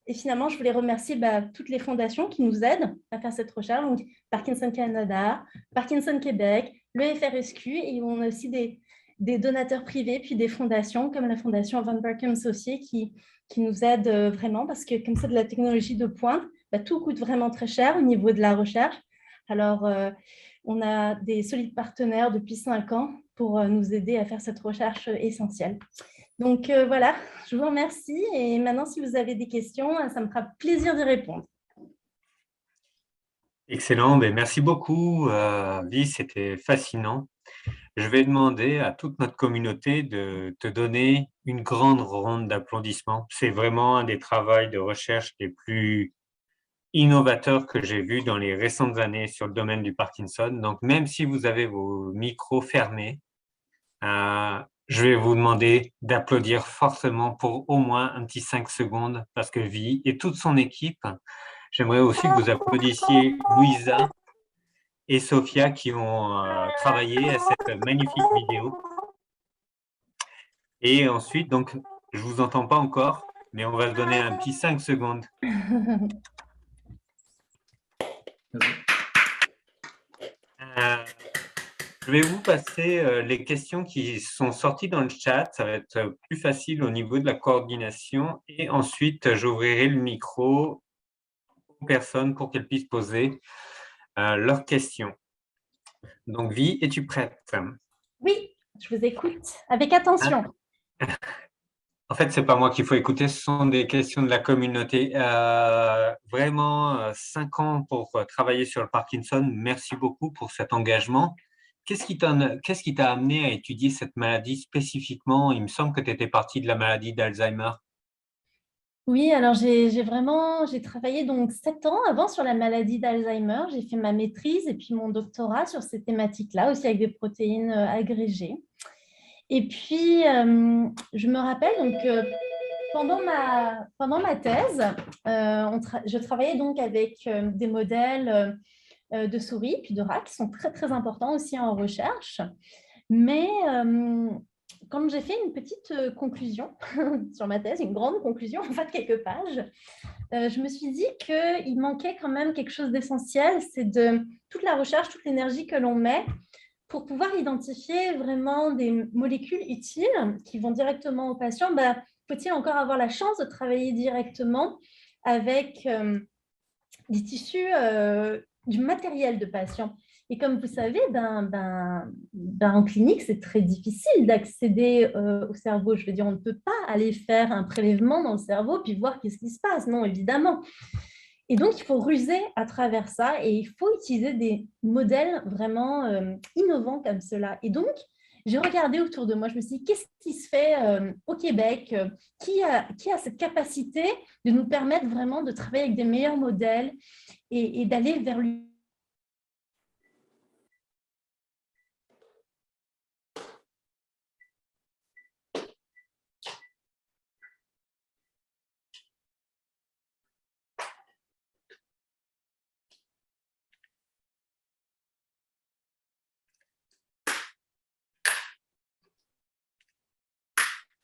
et finalement, je voulais remercier toutes les fondations qui nous aident à faire cette recherche. Donc, Parkinson Canada, Parkinson Québec, le FRSQ, et on a aussi des donateurs privés, puis des fondations comme la fondation Von Berkham Associés qui nous aident vraiment parce que comme c'est de la technologie de pointe, tout coûte vraiment très cher au niveau de la recherche. Alors, on a des solides partenaires depuis 5 ans pour nous aider à faire cette recherche essentielle. Donc voilà, je vous remercie et maintenant si vous avez des questions, ça me fera plaisir d'y répondre. Excellent, merci beaucoup Vi, c'était fascinant. Je vais demander à toute notre communauté de te donner une grande ronde d'applaudissements. C'est vraiment un des travaux de recherche les plus innovateurs que j'ai vus dans les récentes années sur le domaine du Parkinson. Donc même si vous avez vos micros fermés, je vais vous demander d'applaudir fortement pour au moins un petit 5 secondes parce que Vi et toute son équipe, j'aimerais aussi que vous applaudissiez Louisa et Sophia qui ont travaillé à cette magnifique vidéo. Et ensuite, donc, je ne vous entends pas encore, mais on va se donner un petit 5 secondes. Je vais vous passer les questions qui sont sorties dans le chat. Ça va être plus facile au niveau de la coordination. Et ensuite, j'ouvrirai le micro aux personnes pour qu'elles puissent poser leurs questions. Donc, Vi, es-tu prête? Oui, je vous écoute avec attention. En fait, ce n'est pas moi qu'il faut écouter, ce sont des questions de la communauté. Vraiment, 5 ans pour travailler sur le Parkinson. Merci beaucoup pour cet engagement. Qu'est-ce qui t'a amené à étudier cette maladie spécifiquement? Il me semble que tu étais partie de la maladie d'Alzheimer. Oui, alors j'ai travaillé donc 7 ans avant sur la maladie d'Alzheimer. J'ai fait ma maîtrise et puis mon doctorat sur ces thématiques-là, aussi avec des protéines agrégées. Et puis, je me rappelle, donc, pendant ma thèse, je travaillais donc avec des modèles de souris, puis de rats, qui sont très, très importants aussi en recherche. Mais quand j'ai fait une petite conclusion sur ma thèse, une grande conclusion, en fait, quelques pages, je me suis dit qu'il manquait quand même quelque chose d'essentiel, c'est de toute la recherche, toute l'énergie que l'on met pour pouvoir identifier vraiment des molécules utiles qui vont directement aux patients. Faut-il encore avoir la chance de travailler directement avec des tissus, du matériel de patients? Et comme vous savez, en clinique, c'est très difficile d'accéder au cerveau. Je veux dire, on ne peut pas aller faire un prélèvement dans le cerveau puis voir qu'est-ce qui se passe. Non, évidemment. Et donc, il faut ruser à travers ça et il faut utiliser des modèles vraiment innovants comme cela. Et donc, j'ai regardé autour de moi, je me suis dit, qu'est-ce qui se fait au Québec, qui a cette capacité de nous permettre vraiment de travailler avec des meilleurs modèles et d'aller vers lui.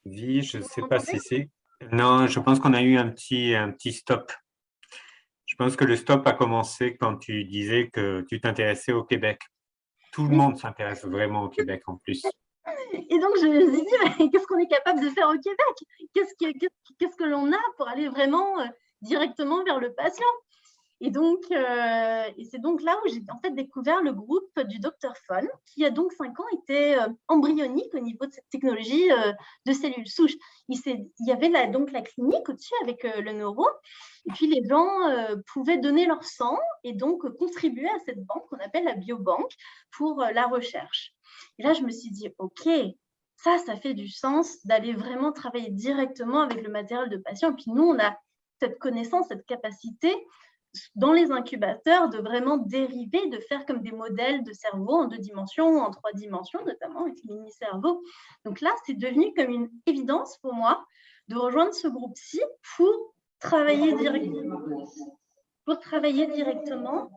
Vie, je ne sais pas si c'est… Non, je pense qu'on a eu un petit stop. Je pense que le stop a commencé quand tu disais que tu t'intéressais au Québec. Tout le monde s'intéresse vraiment au Québec en plus. Et donc, je me suis dit, qu'est-ce qu'on est capable de faire au Québec? Qu'est-ce que l'on a pour aller vraiment directement vers le patient? Et donc, c'est donc là où j'ai en fait découvert le groupe du Dr Fon, qui a donc 5 ans été embryonique au niveau de cette technologie de cellules souches. Il y avait donc la clinique au-dessus avec le neuro, et puis les gens pouvaient donner leur sang et donc contribuer à cette banque qu'on appelle la biobanque pour la recherche. Et là, je me suis dit, OK, ça fait du sens d'aller vraiment travailler directement avec le matériel de patient. Et puis nous, on a cette connaissance, cette capacité dans les incubateurs de vraiment dériver, de faire comme des modèles de cerveau en 2 dimensions, en 3 dimensions, notamment avec les mini-cerveaux. Donc là, c'est devenu comme une évidence pour moi de rejoindre ce groupe-ci pour travailler directement. Pour travailler directement.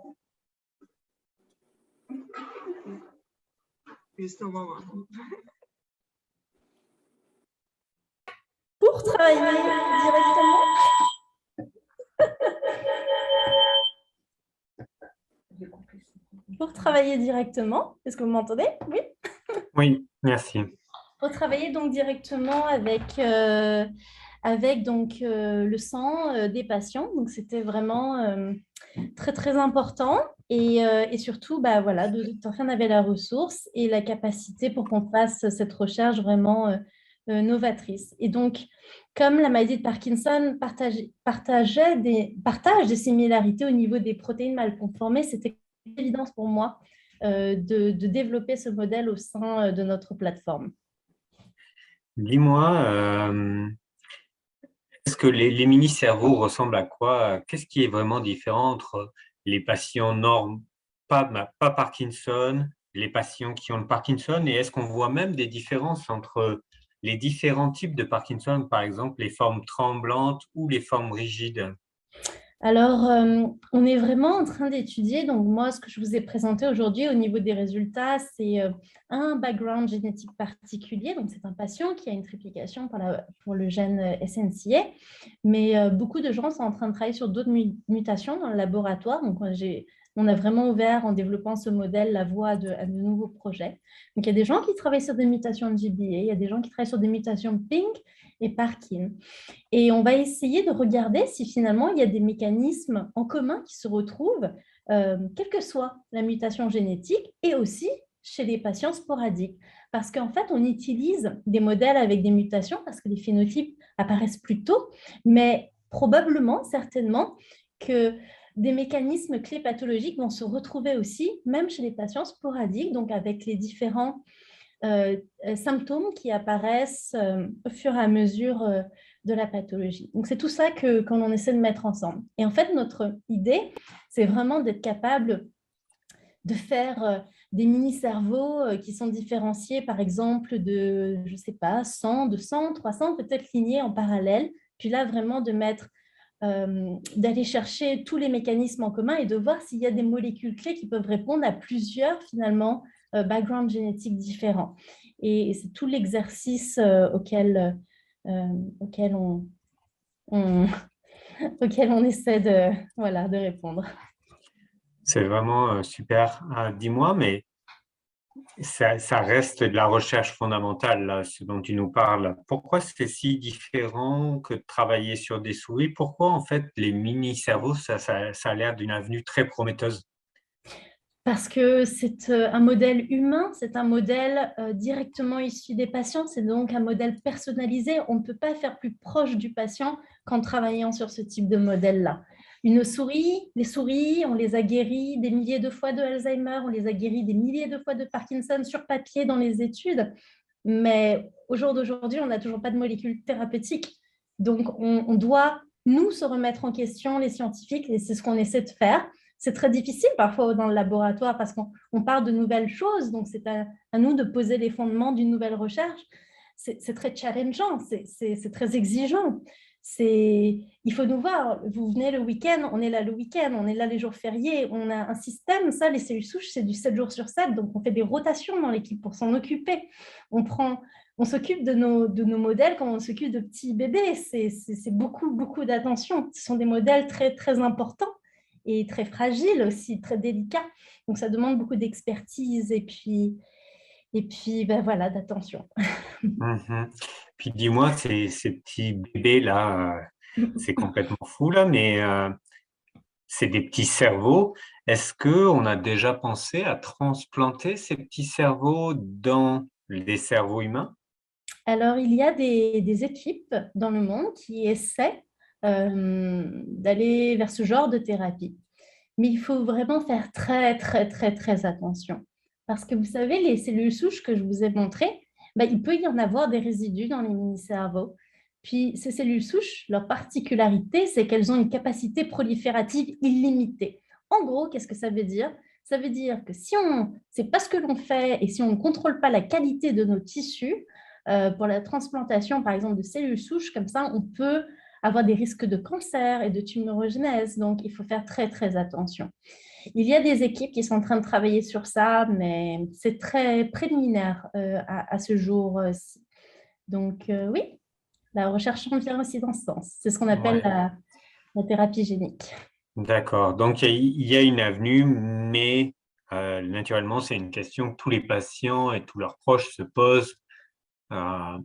Juste un moment. Pour travailler directement. Pour travailler directement, est-ce que vous m'entendez? Oui. Oui, merci. Pour travailler donc directement avec donc, le sang des patients. Donc, c'était vraiment très, très important. Et surtout, voilà, Dr Fon avait la ressource et la capacité pour qu'on fasse cette recherche vraiment novatrice. Et donc, comme la maladie de Parkinson partage des similarités au niveau des protéines mal conformées, c'était une évidence pour moi de développer ce modèle au sein de notre plateforme. Dis-moi, est-ce que les mini-cerveaux ressemblent à quoi? Qu'est-ce qui est vraiment différent entre les patients pas Parkinson, les patients qui ont le Parkinson, et est-ce qu'on voit même des différences entre les différents types de Parkinson, par exemple les formes tremblantes ou les formes rigides? Alors, on est vraiment en train d'étudier. Donc, moi, ce que je vous ai présenté aujourd'hui au niveau des résultats, c'est un background génétique particulier. Donc, c'est un patient qui a une triplication pour le gène SNCA. Mais beaucoup de gens sont en train de travailler sur d'autres mutations dans le laboratoire. Donc, on a vraiment ouvert, en développant ce modèle, la voie à de nouveaux projets. Donc, il y a des gens qui travaillent sur des mutations de GBA, il y a des gens qui travaillent sur des mutations PINK et Parkin. Et on va essayer de regarder si finalement il y a des mécanismes en commun qui se retrouvent, quelle que soit la mutation génétique, et aussi chez les patients sporadiques. Parce qu'en fait, on utilise des modèles avec des mutations parce que les phénotypes apparaissent plus tôt, mais probablement, certainement, que des mécanismes clés pathologiques vont se retrouver aussi, même chez les patients sporadiques, donc avec les différents symptômes qui apparaissent au fur et à mesure de la pathologie. Donc, c'est tout ça qu'on essaie de mettre ensemble. Et en fait, notre idée, c'est vraiment d'être capable de faire des mini-cerveaux qui sont différenciés, par exemple, de, je ne sais pas, 100, 200, 300, peut-être lignées en parallèle. Puis là, vraiment de mettre d'aller chercher tous les mécanismes en commun et de voir s'il y a des molécules clés qui peuvent répondre à plusieurs, finalement, backgrounds génétiques différents. Et c'est tout l'exercice auquel on essaie de répondre. C'est vraiment super. Dis-moi, mais ça reste de la recherche fondamentale, là, ce dont tu nous parles. Pourquoi c'est si différent que de travailler sur des souris? Pourquoi, en fait, les mini-cerveaux, ça a l'air d'une avenue très prometteuse? Parce que c'est un modèle humain, c'est un modèle directement issu des patients, c'est donc un modèle personnalisé. On ne peut pas faire plus proche du patient qu'en travaillant sur ce type de modèle-là. Une souris, les souris, on les a guéries des milliers de fois de Alzheimer, on les a guéries des milliers de fois de Parkinson sur papier dans les études, mais au jour d'aujourd'hui, on n'a toujours pas de molécules thérapeutiques. Donc, on doit, nous, se remettre en question, les scientifiques, et c'est ce qu'on essaie de faire. C'est très difficile parfois dans le laboratoire parce qu'on parle de nouvelles choses, donc c'est à nous de poser les fondements d'une nouvelle recherche. C'est très challengeant, c'est très exigeant. Il faut nous voir, vous venez le week-end, on est là le week-end, on est là les jours fériés, on a un système, ça, les cellules souches, c'est du 7 jours sur 7, donc on fait des rotations dans l'équipe pour s'en occuper. On s'occupe de nos modèles comme on s'occupe de petits bébés, c'est beaucoup, beaucoup d'attention. Ce sont des modèles très, très importants et très fragiles aussi, très délicats. Donc, ça demande beaucoup d'expertise et puis ben voilà, d'attention. Mhm. Puis dis-moi, ces petits bébés-là, c'est complètement fou, là, mais c'est des petits cerveaux. Est-ce qu'on a déjà pensé à transplanter ces petits cerveaux dans les cerveaux humains? Alors, il y a des équipes dans le monde qui essaient d'aller vers ce genre de thérapie. Mais il faut vraiment faire très, très, très, très attention. Parce que vous savez, les cellules souches que je vous ai montrées, ben, il peut y en avoir des résidus dans les mini-cerveaux. Puis ces cellules souches, leur particularité, c'est qu'elles ont une capacité proliférative illimitée. En gros, qu'est-ce que ça veut dire? Ça veut dire que si on ne sait pas ce que l'on fait et si on ne contrôle pas la qualité de nos tissus, pour la transplantation, par exemple, de cellules souches, comme ça, on peut avoir des risques de cancer et de tumorogénèse. Donc, il faut faire très, très attention. Il y a des équipes qui sont en train de travailler sur ça, mais c'est très préliminaire à ce jour-ci. Donc, oui, la recherche en vient aussi dans ce sens. C'est ce qu'on appelle la thérapie génique. D'accord. Donc, il y a une avenue, mais naturellement, c'est une question que tous les patients et tous leurs proches se posent. Euh,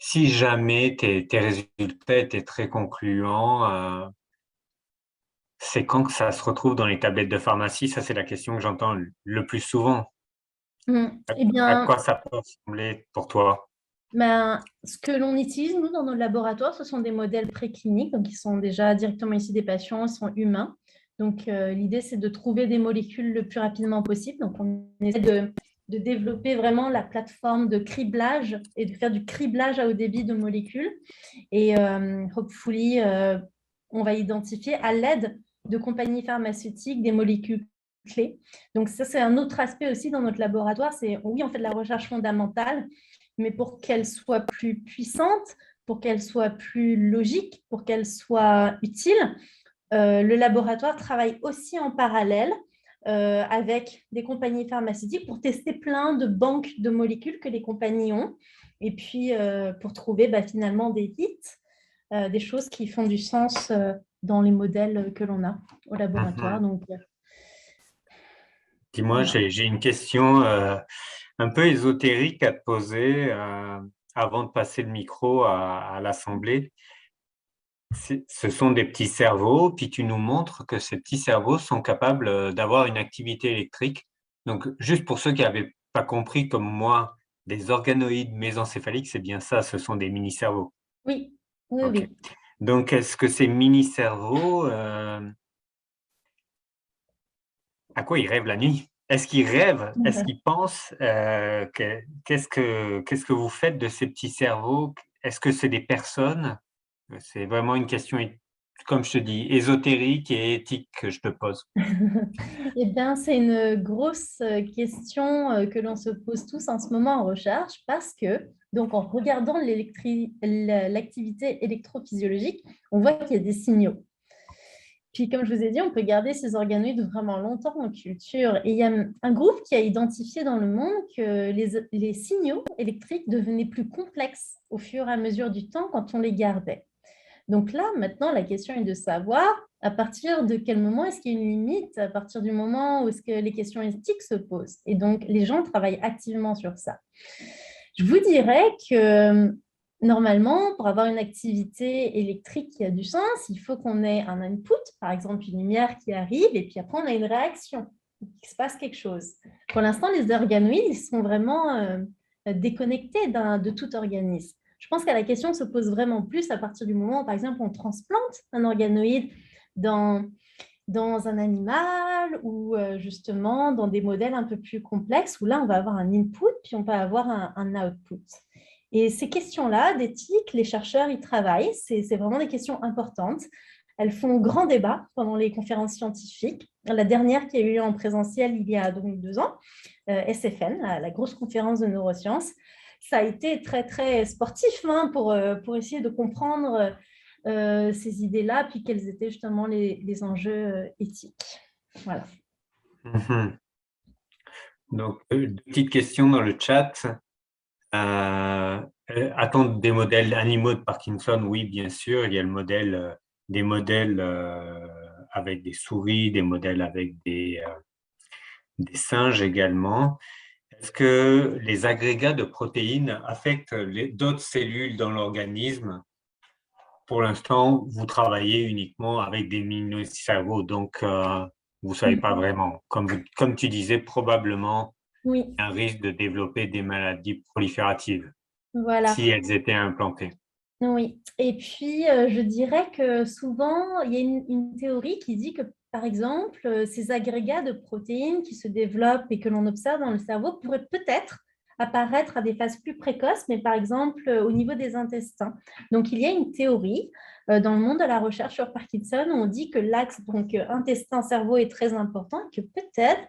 Si jamais tes résultats étaient très concluants, c'est quand que ça se retrouve dans les tablettes de pharmacie? Ça, c'est la question que j'entends le plus souvent. Eh À bien, quoi ça peut ressembler pour toi? ben, ce que l'on utilise, nous, dans nos laboratoires, ce sont des modèles précliniques, donc ils sont déjà directement issus des patients, ils sont humains. Donc, l'idée, c'est de trouver des molécules le plus rapidement possible. Donc, on essaie de développer vraiment la plateforme de criblage et de faire du criblage à haut débit de molécules. Et hopefully, on va identifier à l'aide de compagnies pharmaceutiques des molécules clés. Donc, ça, c'est un autre aspect aussi dans notre laboratoire. Oui, on fait de la recherche fondamentale, mais pour qu'elle soit plus puissante, pour qu'elle soit plus logique, pour qu'elle soit utile, le laboratoire travaille aussi en parallèle avec des compagnies pharmaceutiques pour tester plein de banques de molécules que les compagnies ont et puis pour trouver finalement des hits, des choses qui font du sens dans les modèles que l'on a au laboratoire. Donc, Dis-moi, voilà. j'ai une question un peu ésotérique à te poser avant de passer le micro à l'Assemblée. Ce sont des petits cerveaux, puis tu nous montres que ces petits cerveaux sont capables d'avoir une activité électrique. Donc, juste pour ceux qui n'avaient pas compris, comme moi, des organoïdes mésencéphaliques, c'est bien ça, ce sont des mini-cerveaux. Oui, oui, OK. oui. Donc, est-ce que ces mini-cerveaux, à quoi ils rêvent la nuit? Est-ce qu'ils rêvent? Est-ce qu'ils pensent? Qu'est-ce que vous faites de ces petits cerveaux? Est-ce que c'est des personnes? C'est vraiment une question, comme je te dis, ésotérique et éthique que je te pose. Eh bien, c'est une grosse question que l'on se pose tous en ce moment en recherche parce que, donc, en regardant l'activité électrophysiologique, on voit qu'il y a des signaux. Puis, comme je vous ai dit, on peut garder ces organoïdes vraiment longtemps en culture. Et il y a un groupe qui a identifié dans le monde que les signaux électriques devenaient plus complexes au fur et à mesure du temps quand on les gardait. Donc là, maintenant, la question est de savoir à partir de quel moment est-ce qu'il y a une limite, à partir du moment où est-ce que les questions éthiques se posent. Et donc, les gens travaillent activement sur ça. Je vous dirais que normalement, pour avoir une activité électrique qui a du sens, il faut qu'on ait un input, par exemple une lumière qui arrive, et puis après, on a une réaction, qu'il se passe quelque chose. Pour l'instant, les organoïdes, ils sont vraiment déconnectés de tout organisme. Je pense que la question se pose vraiment plus à partir du moment où, par exemple, on transplante un organoïde dans un animal ou justement dans des modèles un peu plus complexes où là, on va avoir un input puis on va avoir un output. Et ces questions-là d'éthique, les chercheurs y travaillent. C'est vraiment des questions importantes. Elles font grand débat pendant les conférences scientifiques. La dernière qui a eu lieu en présentiel il y a donc 2 ans, SFN, la grosse conférence de neurosciences, ça a été très, très sportif pour essayer de comprendre ces idées-là, puis quels étaient justement les enjeux éthiques. Voilà. Donc, deux petites questions dans le chat. Attendre des modèles animaux de Parkinson, oui, bien sûr. Il y a des modèles avec des souris, des modèles avec des singes également. Est-ce que les agrégats de protéines affectent d'autres cellules dans l'organisme? Pour l'instant, vous travaillez uniquement avec des mini-cerveaux, donc vous ne savez pas vraiment. Comme tu disais, probablement Oui, un risque de développer des maladies prolifératives voilà. si elles étaient implantées. Oui, et puis je dirais que souvent, il y a une théorie qui dit que, par exemple, ces agrégats de protéines qui se développent et que l'on observe dans le cerveau pourraient peut-être apparaître à des phases plus précoces, mais par exemple au niveau des intestins. Donc, il y a une théorie dans le monde de la recherche sur Parkinson où on dit que l'axe intestin-cerveau est très important et que peut-être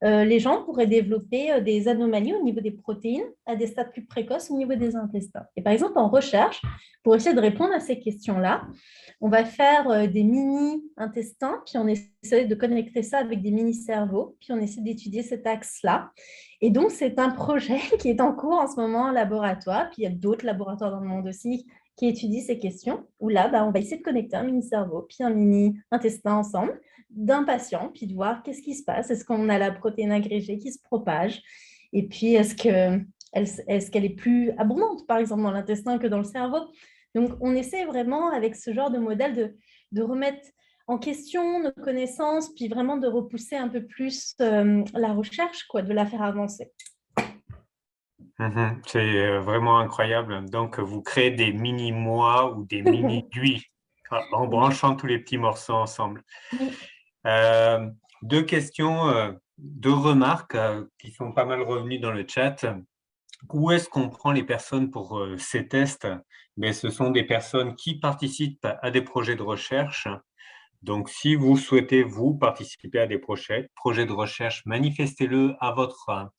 les gens pourraient développer des anomalies au niveau des protéines à des stades plus précoces au niveau des intestins. Et par exemple, en recherche, pour essayer de répondre à ces questions-là, on va faire des mini-intestins, puis on essaie de connecter ça avec des mini-cerveaux, puis on essaie d'étudier cet axe-là. Et donc, c'est un projet qui est en cours en ce moment en laboratoire, puis il y a d'autres laboratoires dans le monde aussi qui étudient ces questions, où là, on va essayer de connecter un mini-cerveau, puis un mini-intestin ensemble d'un patient, puis de voir qu'est-ce qui se passe. Est-ce qu'on a la protéine agrégée qui se propage? Et puis, est-ce qu'elle est plus abondante, par exemple, dans l'intestin que dans le cerveau? Donc, on essaie vraiment, avec ce genre de modèle, de remettre en question nos connaissances, puis vraiment de repousser un peu plus la recherche, de la faire avancer. C'est vraiment incroyable. Donc, vous créez des mini-moi ou des mini-DUI en branchant tous les petits morceaux ensemble. Deux questions, deux remarques qui sont pas mal revenues dans le chat. Où est-ce qu'on prend les personnes pour ces tests? Mais ce sont des personnes qui participent à des projets de recherche. Donc, si vous souhaitez, vous, participer à des projets de recherche, manifestez-le à votre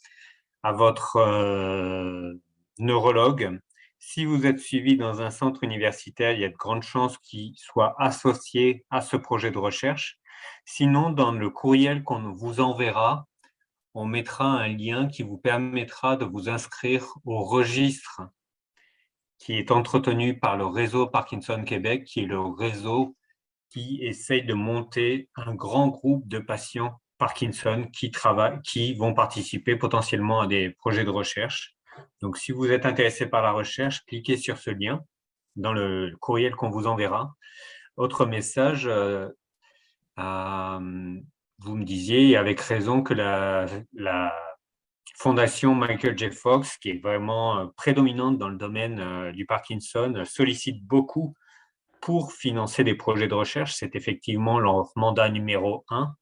neurologue. Si vous êtes suivi dans un centre universitaire, il y a de grandes chances qu'il soit associé à ce projet de recherche. Sinon, dans le courriel qu'on vous enverra, on mettra un lien qui vous permettra de vous inscrire au registre qui est entretenu par le réseau Parkinson Québec, qui est le réseau qui essaye de monter un grand groupe de patients Parkinson qui vont participer potentiellement à des projets de recherche. Donc, si vous êtes intéressé par la recherche, cliquez sur ce lien dans le courriel qu'on vous enverra. Autre message, vous me disiez avec raison que la Fondation Michael J. Fox, qui est vraiment prédominante dans le domaine du Parkinson, sollicite beaucoup pour financer des projets de recherche. C'est effectivement leur mandat numéro 1.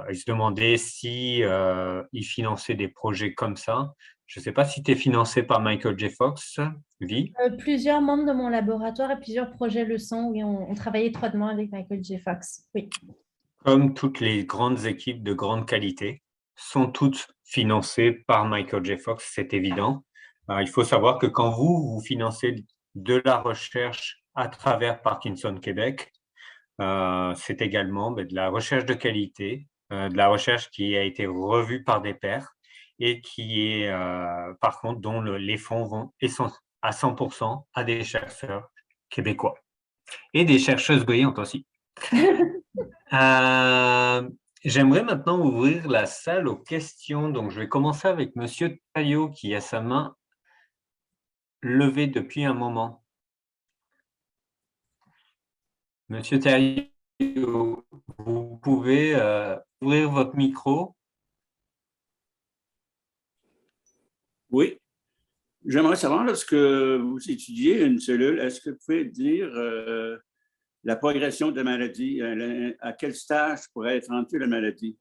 Ils se demandaient si ils finançaient des projets comme ça. Je ne sais pas si tu es financé par Michael J. Fox, Vi. Plusieurs membres de mon laboratoire et plusieurs projets le sont. Oui, on travaille étroitement avec Michael J. Fox. Oui. Comme toutes les grandes équipes de grande qualité, sont toutes financées par Michael J. Fox, c'est évident. Il faut savoir que quand vous financez de la recherche à travers Parkinson Québec, C'est également de la recherche de qualité, de la recherche qui a été revue par des pairs et qui est, par contre, dont les fonds vont à 100% à des chercheurs québécois et des chercheuses brillantes aussi. J'aimerais maintenant ouvrir la salle aux questions. Donc, je vais commencer avec Monsieur Taillot qui a sa main levée depuis un moment. Monsieur Taillot, vous pouvez ouvrir votre micro. Oui. J'aimerais savoir, lorsque vous étudiez une cellule, est-ce que vous pouvez dire la progression de la maladie, à quel stage pourrait être rendue la maladie?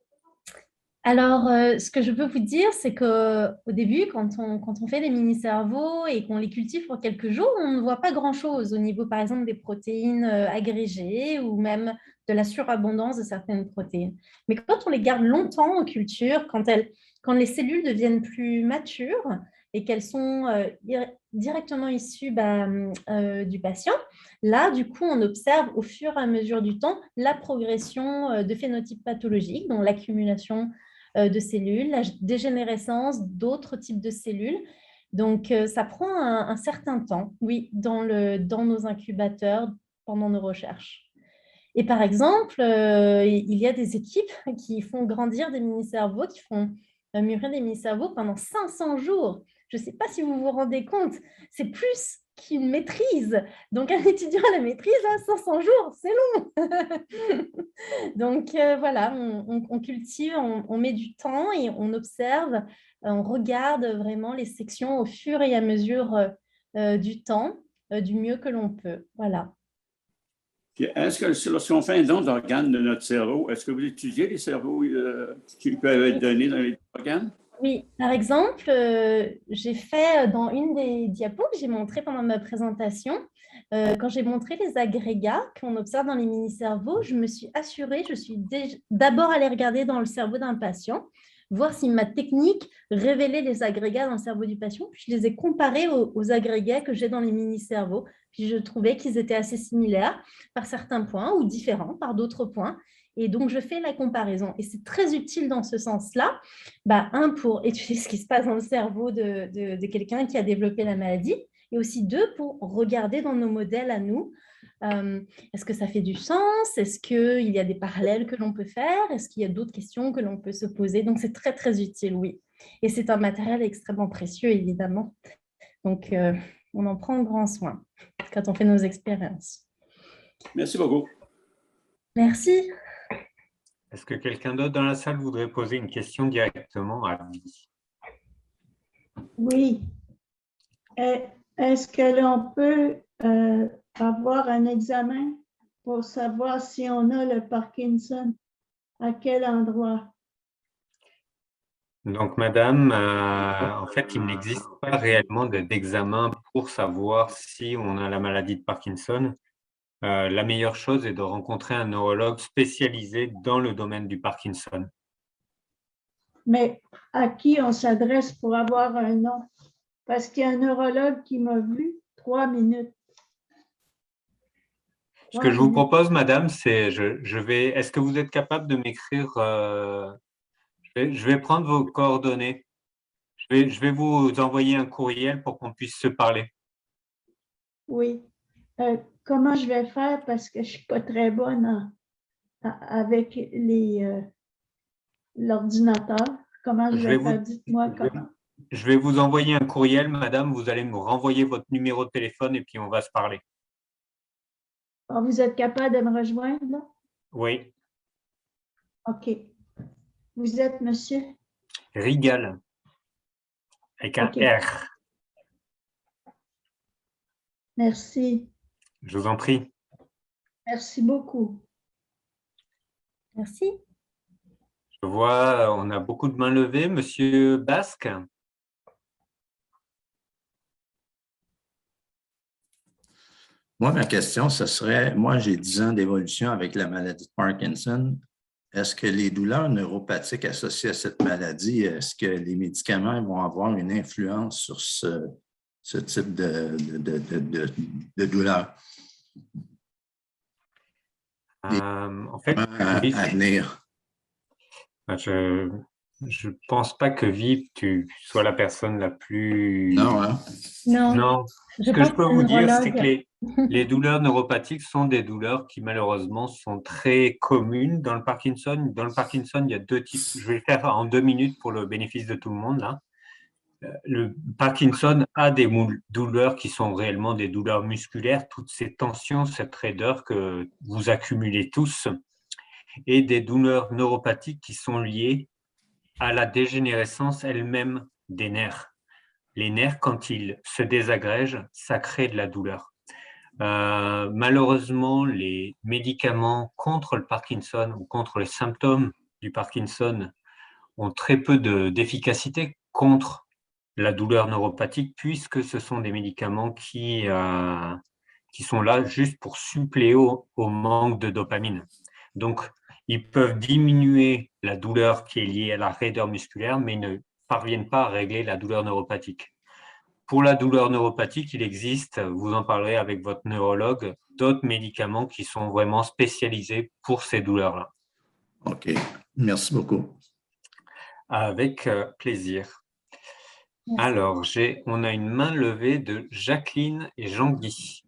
Alors, ce que je peux vous dire, c'est qu'au début, quand on fait des mini-cerveaux et qu'on les cultive pour quelques jours, on ne voit pas grand-chose au niveau, par exemple, des protéines agrégées ou même de la surabondance de certaines protéines. Mais quand on les garde longtemps en culture, quand les cellules deviennent plus matures et qu'elles sont directement issues du patient, là, du coup, on observe au fur et à mesure du temps la progression de phénotypes pathologiques, donc l'accumulation de cellules, la dégénérescence d'autres types de cellules. Donc, ça prend un certain temps, oui, dans nos incubateurs, pendant nos recherches. Et par exemple, il y a des équipes qui font grandir des mini-cerveaux, qui font mûrir des mini-cerveaux pendant 500 jours. Je ne sais pas si vous vous rendez compte, c'est plus qu'une maîtrise. Donc, un étudiant à la maîtrise, à 500 jours, c'est long. Donc, voilà, on cultive, on met du temps et on observe, on regarde vraiment les sections au fur et à mesure du temps, du mieux que l'on peut. Voilà. Est-ce que lorsqu'on fait un don d'organes de notre cerveau, est-ce que vous étudiez les cerveaux qui peuvent être donnés dans les organes? Oui, par exemple, j'ai fait dans une des diapos que j'ai montrées pendant ma présentation, quand j'ai montré les agrégats qu'on observe dans les mini-cerveaux, je me suis assurée, je suis d'abord allée regarder dans le cerveau d'un patient, voir si ma technique révélait les agrégats dans le cerveau du patient, puis je les ai comparés aux agrégats que j'ai dans les mini-cerveaux, puis je trouvais qu'ils étaient assez similaires par certains points ou différents par d'autres points. Et donc, je fais la comparaison. Et c'est très utile dans ce sens-là. Pour étudier ce qui se passe dans le cerveau de quelqu'un qui a développé la maladie. Et aussi deux, pour regarder dans nos modèles à nous, est-ce que ça fait du sens? Est-ce qu'il y a des parallèles que l'on peut faire? Est-ce qu'il y a d'autres questions que l'on peut se poser? Donc, c'est très, très utile, oui. Et c'est un matériel extrêmement précieux, évidemment. Donc, on en prend grand soin quand on fait nos expériences. Merci beaucoup. Merci. Est-ce que quelqu'un d'autre dans la salle voudrait poser une question directement à Vie? Oui. Est-ce que l'on peut avoir un examen pour savoir si on a le Parkinson? À quel endroit? Donc, madame, en fait, il n'existe pas réellement d'examen pour savoir si on a la maladie de Parkinson. La meilleure chose est de rencontrer un neurologue spécialisé dans le domaine du Parkinson. Mais à qui on s'adresse pour avoir un nom? Parce qu'il y a un neurologue qui m'a vu 3 minutes. Ce que je vous propose, madame, c'est, est-ce que vous êtes capable de m'écrire, je vais prendre vos coordonnées. Je vais vous envoyer un courriel pour qu'on puisse se parler. Oui. Comment je vais faire parce que je ne suis pas très bonne avec l'ordinateur. Comment je vais faire? Dites-moi comment. Je vais vous envoyer un courriel, madame. Vous allez me renvoyer votre numéro de téléphone et puis on va se parler. Alors, vous êtes capable de me rejoindre, là? Oui. OK. Vous êtes monsieur? Rigal. Avec un R. Merci. Je vous en prie. Merci beaucoup. Merci. Je vois, on a beaucoup de mains levées. Monsieur Basque. Moi, ma question, ce serait, moi, j'ai 10 ans d'évolution avec la maladie de Parkinson. Est-ce que les douleurs neuropathiques associées à cette maladie, est-ce que les médicaments vont avoir une influence sur ce type de douleur? En fait, à oui, venir. je ne pense pas que Viv, tu sois la personne la plus… Non, hein? Non, Non. je Ce que pense je peux à un vous dire, c'est que neurologue. les douleurs neuropathiques sont des douleurs qui malheureusement sont très communes dans le Parkinson. Dans le Parkinson, il y a deux types. Je vais le faire en 2 minutes pour le bénéfice de tout le monde, là. Le Parkinson a des douleurs qui sont réellement des douleurs musculaires, toutes ces tensions, cette raideur que vous accumulez tous, et des douleurs neuropathiques qui sont liées à la dégénérescence elle-même des nerfs. Les nerfs, quand ils se désagrègent, ça crée de la douleur. Malheureusement, les médicaments contre le Parkinson ou contre les symptômes du Parkinson ont très peu d'efficacité contre la douleur neuropathique, puisque ce sont des médicaments qui sont là juste pour suppléer au manque de dopamine. Donc, ils peuvent diminuer la douleur qui est liée à la raideur musculaire, mais ne parviennent pas à régler la douleur neuropathique. Pour la douleur neuropathique, il existe, vous en parlerez avec votre neurologue, d'autres médicaments qui sont vraiment spécialisés pour ces douleurs-là. OK. Merci beaucoup. Avec plaisir. Merci. Alors, on a une main levée de Jacqueline et Jean-Guy.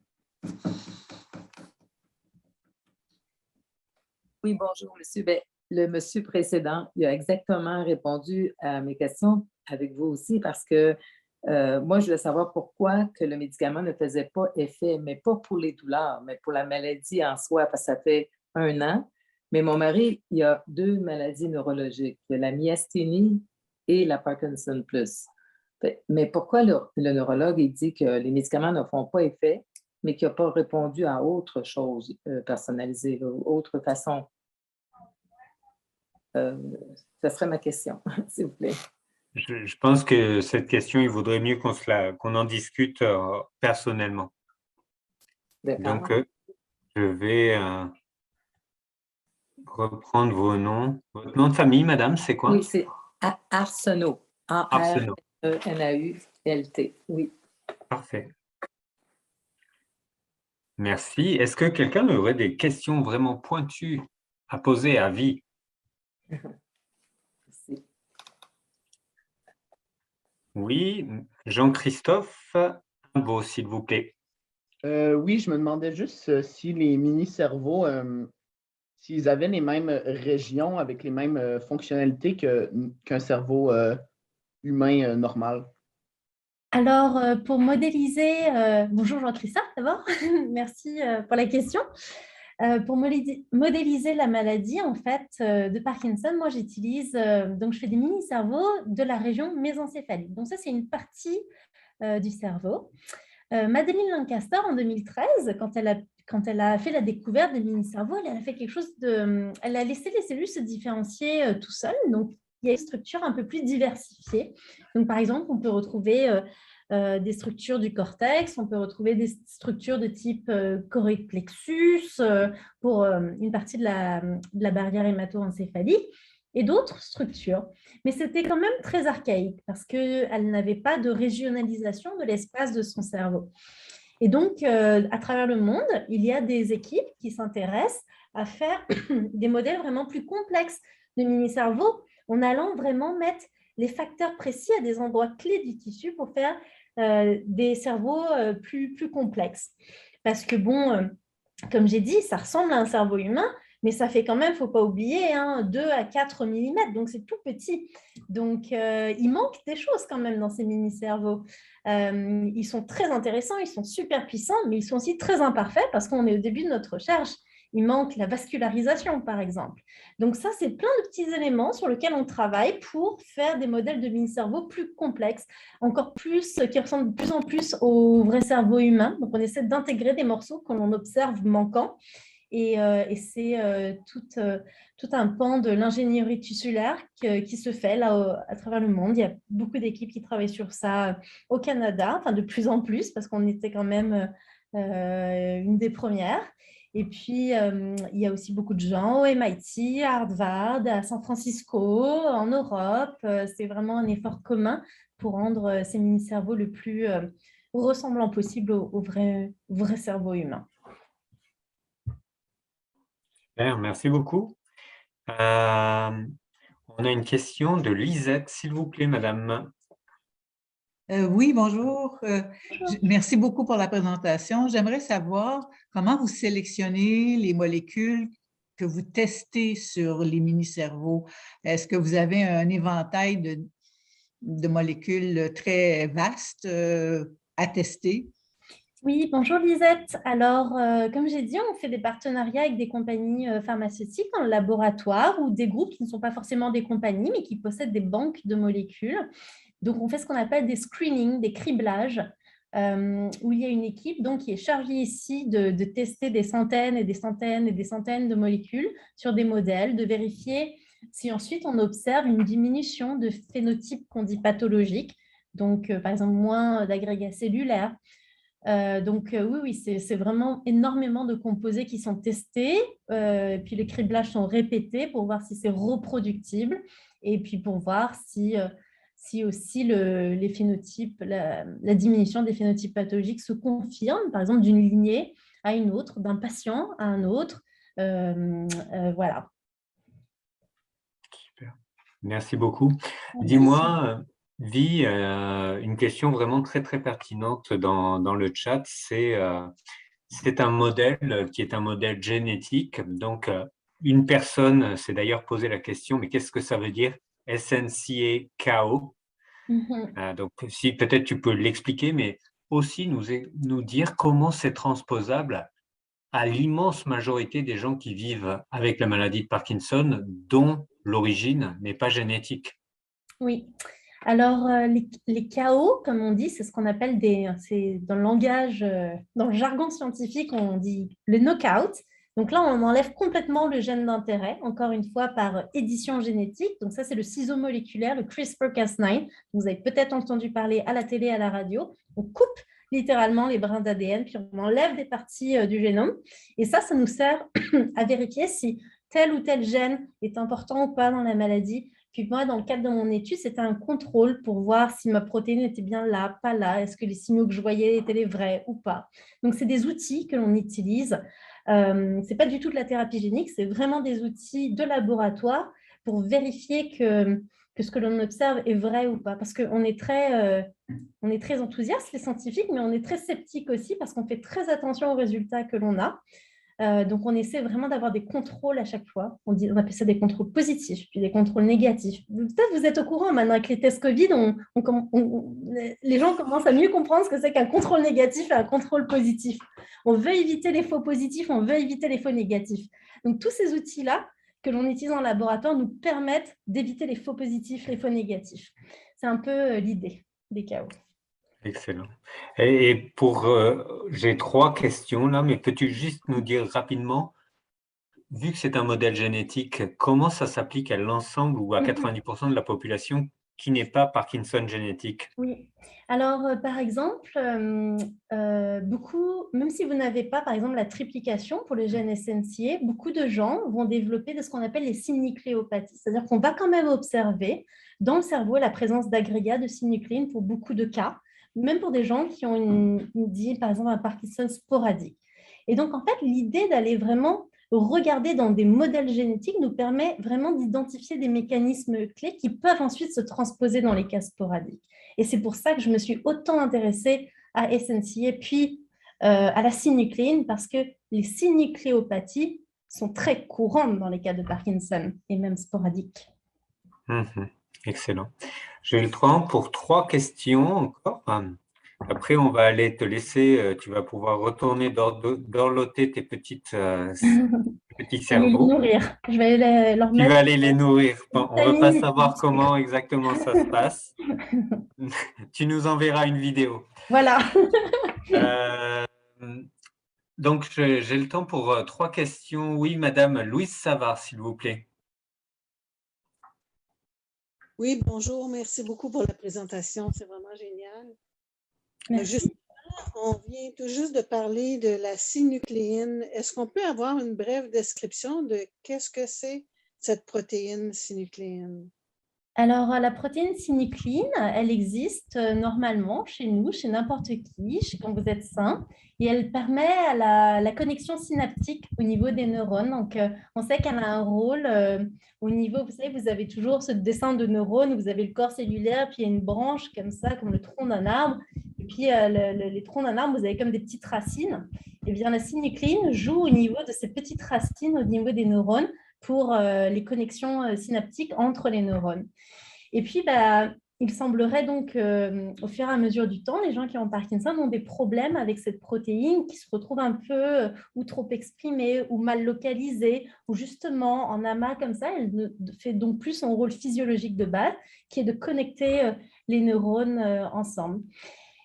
Oui, bonjour, monsieur. Bien, le monsieur précédent, il a exactement répondu à mes questions avec vous aussi parce que moi, je voulais savoir pourquoi que le médicament ne faisait pas effet, mais pas pour les douleurs, mais pour la maladie en soi, parce que ça fait 1 an. Mais mon mari, il a 2 maladies neurologiques, il a la myasthénie et la Parkinson+. Mais pourquoi le neurologue il dit que les médicaments ne font pas effet, mais qu'il n'a pas répondu à autre chose personnalisée, autre façon? Ça serait ma question, s'il vous plaît. Je pense que cette question, il vaudrait mieux qu'on en discute personnellement. Donc, je vais reprendre vos noms. Votre nom de famille, madame, c'est quoi? Oui, c'est Arsenault. A-R-E-N-A-U-L-T. Oui. Parfait. Merci. Est-ce que quelqu'un aurait des questions vraiment pointues à poser à Vie? Merci. Oui, Jean-Christophe Imbeau, s'il vous plaît. Oui, je me demandais juste si les mini-cerveaux, s'ils avaient les mêmes régions avec les mêmes fonctionnalités qu'un cerveau humain normal. Alors, pour modéliser, bonjour Jean-Christophe d'abord, merci pour la question. Pour modéliser la maladie en fait de Parkinson, moi j'utilise, donc je fais des mini-cerveaux de la région mésencéphalique. Donc ça, c'est une partie du cerveau. Madeleine Lancaster, en 2013, quand elle a fait la découverte des mini-cerveaux, elle a fait quelque chose elle a laissé les cellules se différencier tout seules. Donc, il y a une structure un peu plus diversifiée. Donc, par exemple, on peut retrouver des structures du cortex, on peut retrouver des structures de type choroïde plexus pour une partie de la barrière hémato-encéphalique et d'autres structures. Mais c'était quand même très archaïque parce qu'elle n'avait pas de régionalisation de l'espace de son cerveau. Et donc, à travers le monde, il y a des équipes qui s'intéressent à faire des modèles vraiment plus complexes de mini-cerveaux en allant vraiment mettre les facteurs précis à des endroits clés du tissu pour faire des cerveaux plus complexes. Parce que, bon, comme j'ai dit, ça ressemble à un cerveau humain, mais ça fait quand même, il ne faut pas oublier, 2 à 4 mm, donc c'est tout petit. Donc, il manque des choses quand même dans ces mini-cerveaux. Ils sont très intéressants, ils sont super puissants, mais ils sont aussi très imparfaits parce qu'on est au début de notre recherche. Il manque la vascularisation, par exemple. Donc ça, c'est plein de petits éléments sur lesquels on travaille pour faire des modèles de mini-cerveaux plus complexes, encore plus, qui ressemblent de plus en plus au vrai cerveau humain. Donc, on essaie d'intégrer des morceaux que l'on observe manquants. Et c'est tout un pan de l'ingénierie tissulaire qui se fait là à travers le monde. Il y a beaucoup d'équipes qui travaillent sur ça au Canada, enfin de plus en plus, parce qu'on était quand même une des premières. Et puis, il y a aussi beaucoup de gens au MIT, à Harvard, à San Francisco, en Europe. C'est vraiment un effort commun pour rendre ces mini-cerveaux le plus ressemblant possible au vrai cerveau humain. Super, merci beaucoup. On a une question de Lisette, s'il vous plaît, madame. Oui, bonjour. Merci beaucoup pour la présentation. J'aimerais savoir comment vous sélectionnez les molécules que vous testez sur les mini-cerveaux. Est-ce que vous avez un éventail de molécules très vaste à tester? Oui, bonjour Lisette. Alors, comme j'ai dit, on fait des partenariats avec des compagnies pharmaceutiques dans le laboratoire ou des groupes qui ne sont pas forcément des compagnies, mais qui possèdent des banques de molécules. Donc, on fait ce qu'on appelle des screenings, des criblages, où il y a une équipe donc, qui est chargée ici de tester des centaines et des centaines et des centaines de molécules sur des modèles, de vérifier si ensuite on observe une diminution de phénotypes qu'on dit pathologiques, donc par exemple moins d'agrégats cellulaires. Oui, c'est vraiment énormément de composés qui sont testés, puis les criblages sont répétés pour voir si c'est reproductible et puis pour voir si aussi les phénotypes, la diminution des phénotypes pathologiques se confirme, par exemple d'une lignée à une autre, d'un patient à un autre. Voilà. Super. Merci beaucoup. Dis-moi, Vi, une question vraiment très, très pertinente dans le chat, c'est un modèle qui est un modèle génétique. Donc, une personne s'est d'ailleurs posé la question, mais qu'est-ce que ça veut dire SNCA-KO? Donc, si peut-être tu peux l'expliquer, mais aussi nous dire comment c'est transposable à l'immense majorité des gens qui vivent avec la maladie de Parkinson, dont l'origine n'est pas génétique. Oui. Alors, les KO, comme on dit, c'est ce qu'on appelle c'est dans le langage, dans le jargon scientifique, on dit le knockout. Donc là, on enlève complètement le gène d'intérêt, encore une fois, par édition génétique. Donc ça, c'est le ciseau moléculaire, le CRISPR-Cas9. Vous avez peut-être entendu parler à la télé, à la radio. On coupe littéralement les brins d'ADN, puis on enlève des parties du génome. Et ça nous sert à vérifier si tel ou tel gène est important ou pas dans la maladie. Puis moi, dans le cadre de mon étude, c'était un contrôle pour voir si ma protéine était bien là, pas là, est-ce que les signaux que je voyais étaient les vrais ou pas. Donc, c'est des outils que l'on utilise. Ce n'est pas du tout de la thérapie génique, c'est vraiment des outils de laboratoire pour vérifier que ce que l'on observe est vrai ou pas. Parce qu'on est très enthousiaste, les scientifiques, mais on est très sceptique aussi parce qu'on fait très attention aux résultats que l'on a. Donc, on essaie vraiment d'avoir des contrôles à chaque fois. On appelle ça des contrôles positifs, puis des contrôles négatifs. Peut-être vous êtes au courant maintenant avec les tests Covid, les gens commencent à mieux comprendre ce que c'est qu'un contrôle négatif et un contrôle positif. On veut éviter les faux positifs, on veut éviter les faux négatifs. Donc, tous ces outils-là que l'on utilise en laboratoire nous permettent d'éviter les faux positifs, les faux négatifs. C'est un peu l'idée des KO. Excellent. Et j'ai 3 questions là, mais peux-tu juste nous dire rapidement, vu que c'est un modèle génétique, comment ça s'applique à l'ensemble ou à 90% de la population qui n'est pas Parkinson génétique? Oui. Alors, par exemple, même si vous n'avez pas, par exemple, la triplication pour le gène SNCA, beaucoup de gens vont développer de ce qu'on appelle les synucléopathies. C'est-à-dire qu'on va quand même observer dans le cerveau la présence d'agrégats de synucléine pour beaucoup de cas, même pour des gens qui ont par exemple, un Parkinson sporadique. Et donc, en fait, l'idée d'aller vraiment regarder dans des modèles génétiques nous permet vraiment d'identifier des mécanismes clés qui peuvent ensuite se transposer dans les cas sporadiques. Et c'est pour ça que je me suis autant intéressée à SNCA puis à la synucléine, parce que les synucléopathies sont très courantes dans les cas de Parkinson et même sporadiques. Excellent. J'ai le temps pour 3 questions encore. Après, on va aller te laisser, tu vas pouvoir retourner dorloter tes petits cerveaux. Je vais aller leur mettre... Tu vas aller les nourrir. Bon, on ne veut pas savoir comment exactement ça se passe. Tu nous enverras une vidéo. Voilà. Donc, j'ai le temps pour 3 questions. Oui, Madame Louise Savard, s'il vous plaît. Oui, bonjour. Merci beaucoup pour la présentation. C'est vraiment génial. On vient tout juste de parler de la synucléine. Est-ce qu'on peut avoir une brève description de qu'est-ce que c'est cette protéine synucléine? Alors, la protéine synucléine, elle existe normalement chez nous, chez n'importe qui, quand vous êtes sain, et elle permet à la connexion synaptique au niveau des neurones. Donc, on sait qu'elle a un rôle au niveau, vous savez, vous avez toujours ce dessin de neurones, où vous avez le corps cellulaire, puis il y a une branche comme ça, comme le tronc d'un arbre, et puis les troncs d'un arbre, vous avez comme des petites racines. Et bien, la synucléine joue au niveau de ces petites racines, au niveau des neurones, pour les connexions synaptiques entre les neurones. Et puis, il semblerait donc, au fur et à mesure du temps, les gens qui ont Parkinson ont des problèmes avec cette protéine qui se retrouve un peu ou trop exprimée ou mal localisée, ou justement en amas comme ça, elle ne fait donc plus son rôle physiologique de base, qui est de connecter les neurones ensemble.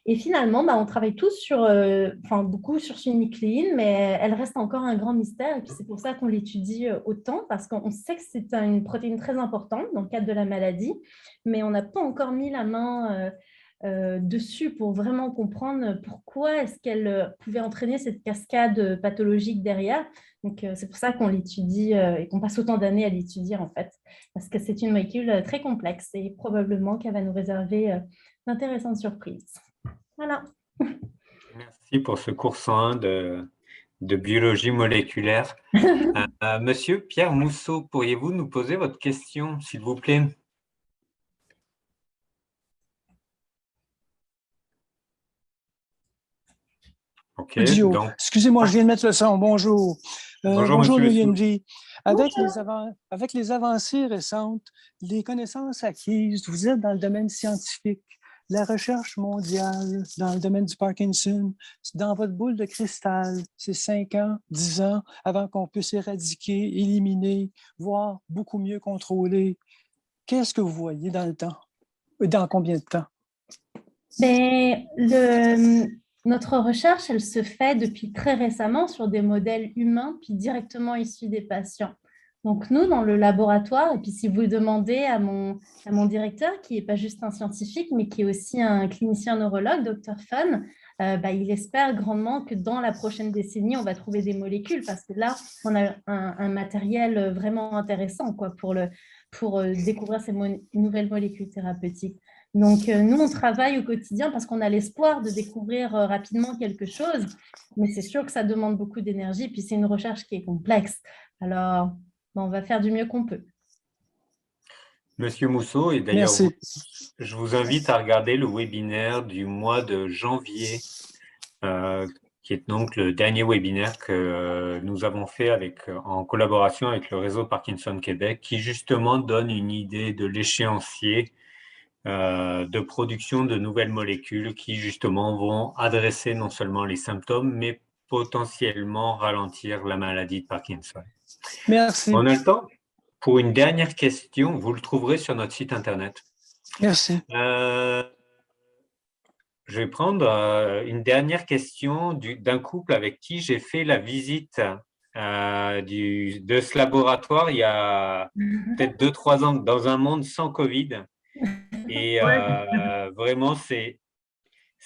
Et finalement, on travaille tous beaucoup sur synucléine, mais elle reste encore un grand mystère. Et puis c'est pour ça qu'on l'étudie autant, parce qu'on sait que c'est une protéine très importante dans le cadre de la maladie, mais on n'a pas encore mis la main dessus pour vraiment comprendre pourquoi est-ce qu'elle pouvait entraîner cette cascade pathologique derrière. Donc c'est pour ça qu'on l'étudie et qu'on passe autant d'années à l'étudier en fait, parce que c'est une molécule très complexe et probablement qu'elle va nous réserver d'intéressantes surprises. Voilà. Merci pour ce cours 101 de biologie moléculaire. Monsieur Pierre Mousseau, pourriez-vous nous poser votre question, s'il vous plaît? Ok, donc... Excusez-moi, je viens de mettre le son. Bonjour. Bonjour, Nguyenji. Avec les avancées récentes, les connaissances acquises, vous êtes dans le domaine scientifique, la recherche mondiale dans le domaine du Parkinson, dans votre boule de cristal, c'est 5 ans, 10 ans avant qu'on puisse éradiquer, éliminer, voire beaucoup mieux contrôler. Qu'est-ce que vous voyez dans le temps? Dans combien de temps? Notre recherche, elle se fait depuis très récemment sur des modèles humains, puis directement issus des patients. Donc nous, dans le laboratoire, et puis si vous demandez à mon directeur, qui n'est pas juste un scientifique, mais qui est aussi un clinicien neurologue, Dr. Fun, il espère grandement que dans la prochaine décennie, on va trouver des molécules, parce que là, on a un matériel vraiment intéressant pour découvrir ces nouvelles molécules thérapeutiques. Donc, nous, on travaille au quotidien parce qu'on a l'espoir de découvrir rapidement quelque chose, mais c'est sûr que ça demande beaucoup d'énergie, puis c'est une recherche qui est complexe. Alors, on va faire du mieux qu'on peut. Monsieur Mousseau, et d'ailleurs, je vous invite à regarder le webinaire du mois de janvier, qui est donc le dernier webinaire que nous avons fait en collaboration avec le réseau Parkinson Québec, qui justement donne une idée de l'échéancier de production de nouvelles molécules qui justement vont adresser non seulement les symptômes, mais potentiellement ralentir la maladie de Parkinson. Merci. On a le temps pour une dernière question. Vous le trouverez sur notre site Internet. Merci. Je vais prendre une dernière question d'un couple avec qui j'ai fait la visite de ce laboratoire il y a peut-être 2-3 ans dans un monde sans Covid. Et vraiment, c'est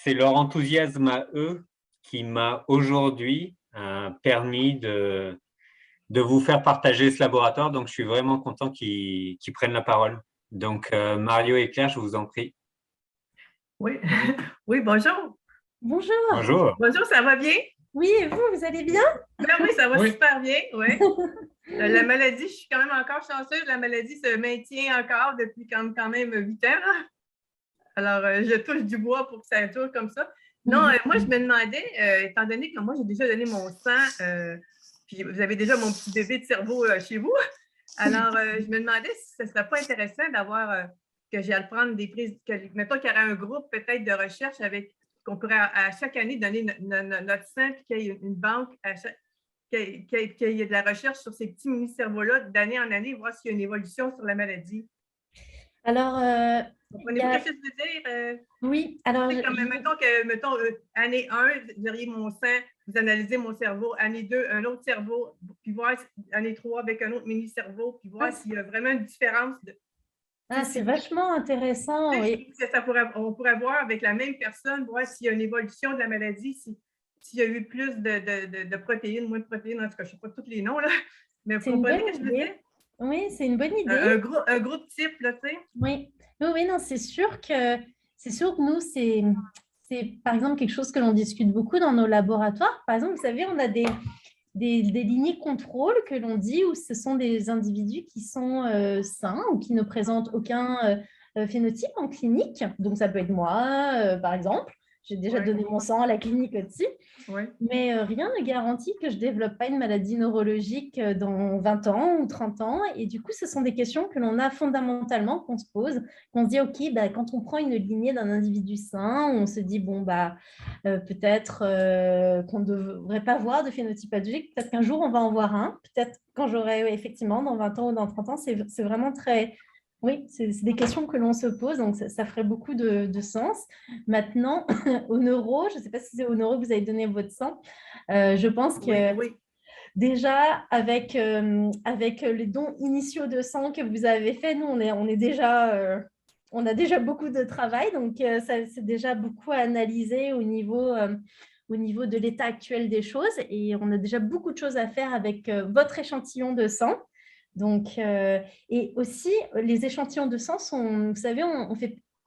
leur enthousiasme à eux qui m'a aujourd'hui permis de vous faire partager ce laboratoire. Donc, je suis vraiment content qu'ils prennent la parole. Donc, Mario et Claire, je vous en prie. Oui, oui, bonjour. Bonjour. Bonjour. Bonjour, ça va bien? Oui, et vous allez bien? Oui, ça va super bien, oui. La maladie, je suis quand même encore chanceuse. La maladie se maintient encore depuis quand même 8 ans. Là. Alors, je touche du bois pour que ça dure comme ça. Non, moi, je me demandais, étant donné que moi, j'ai déjà donné mon sang, puis vous avez déjà mon petit bébé de cerveau chez vous, alors je me demandais si ce ne serait pas intéressant d'avoir, que j'aille prendre des prises, mettons qu'il y aurait un groupe peut-être de recherche avec, qu'on pourrait à chaque année donner notre sang, puis qu'il y ait une banque, qu'il y ait de la recherche sur ces petits mini-cerveaux-là d'année en année, voir s'il y a une évolution sur la maladie. Alors, comprenez-vous ce que je veux dire? Oui, alors... Mettons, année 1, vous auriez mon sang, vous analysez mon cerveau, année 2, un autre cerveau, puis voir année 3 avec un autre mini-cerveau, puis voir s'il y a vraiment une différence. C'est vachement intéressant. Oui. On pourrait voir avec la même personne, voir s'il y a une évolution de la maladie, s'il y a eu plus de protéines, moins de protéines, en tout cas, je ne sais pas tous les noms, là, mais vous comprenez ce que je veux dire? Oui, c'est une bonne idée. Un groupe type, là, tu sais. Oui, oui, non, c'est sûr que nous, c'est par exemple quelque chose que l'on discute beaucoup dans nos laboratoires. Par exemple, vous savez, on a des lignées contrôle que l'on dit où ce sont des individus qui sont sains ou qui ne présentent aucun phénotype en clinique. Donc, ça peut être moi, par exemple. J'ai déjà donné mon sang à la clinique aussi. Mais rien ne garantit que je ne développe pas une maladie neurologique dans 20 ans ou 30 ans. Et du coup, ce sont des questions que l'on a fondamentalement, qu'on se pose, qu'on se dit, OK, bah, quand on prend une lignée d'un individu sain, on se dit, bon, bah, peut-être qu'on ne devrait pas voir de phénotype pathologique. Peut-être qu'un jour, on va en voir un. Peut-être quand j'aurai, effectivement, dans 20 ans ou dans 30 ans, c'est vraiment très... Oui, c'est des questions que l'on se pose, donc ça ferait beaucoup de sens. Maintenant, au neuro, je ne sais pas si c'est au neuro que vous avez donné votre sang, je pense que déjà, avec les dons initiaux de sang que vous avez fait, nous, on a déjà beaucoup de travail, donc c'est déjà beaucoup à analyser au niveau de l'état actuel des choses, et on a déjà beaucoup de choses à faire avec votre échantillon de sang. Donc, et aussi, les échantillons de sang sont, vous savez,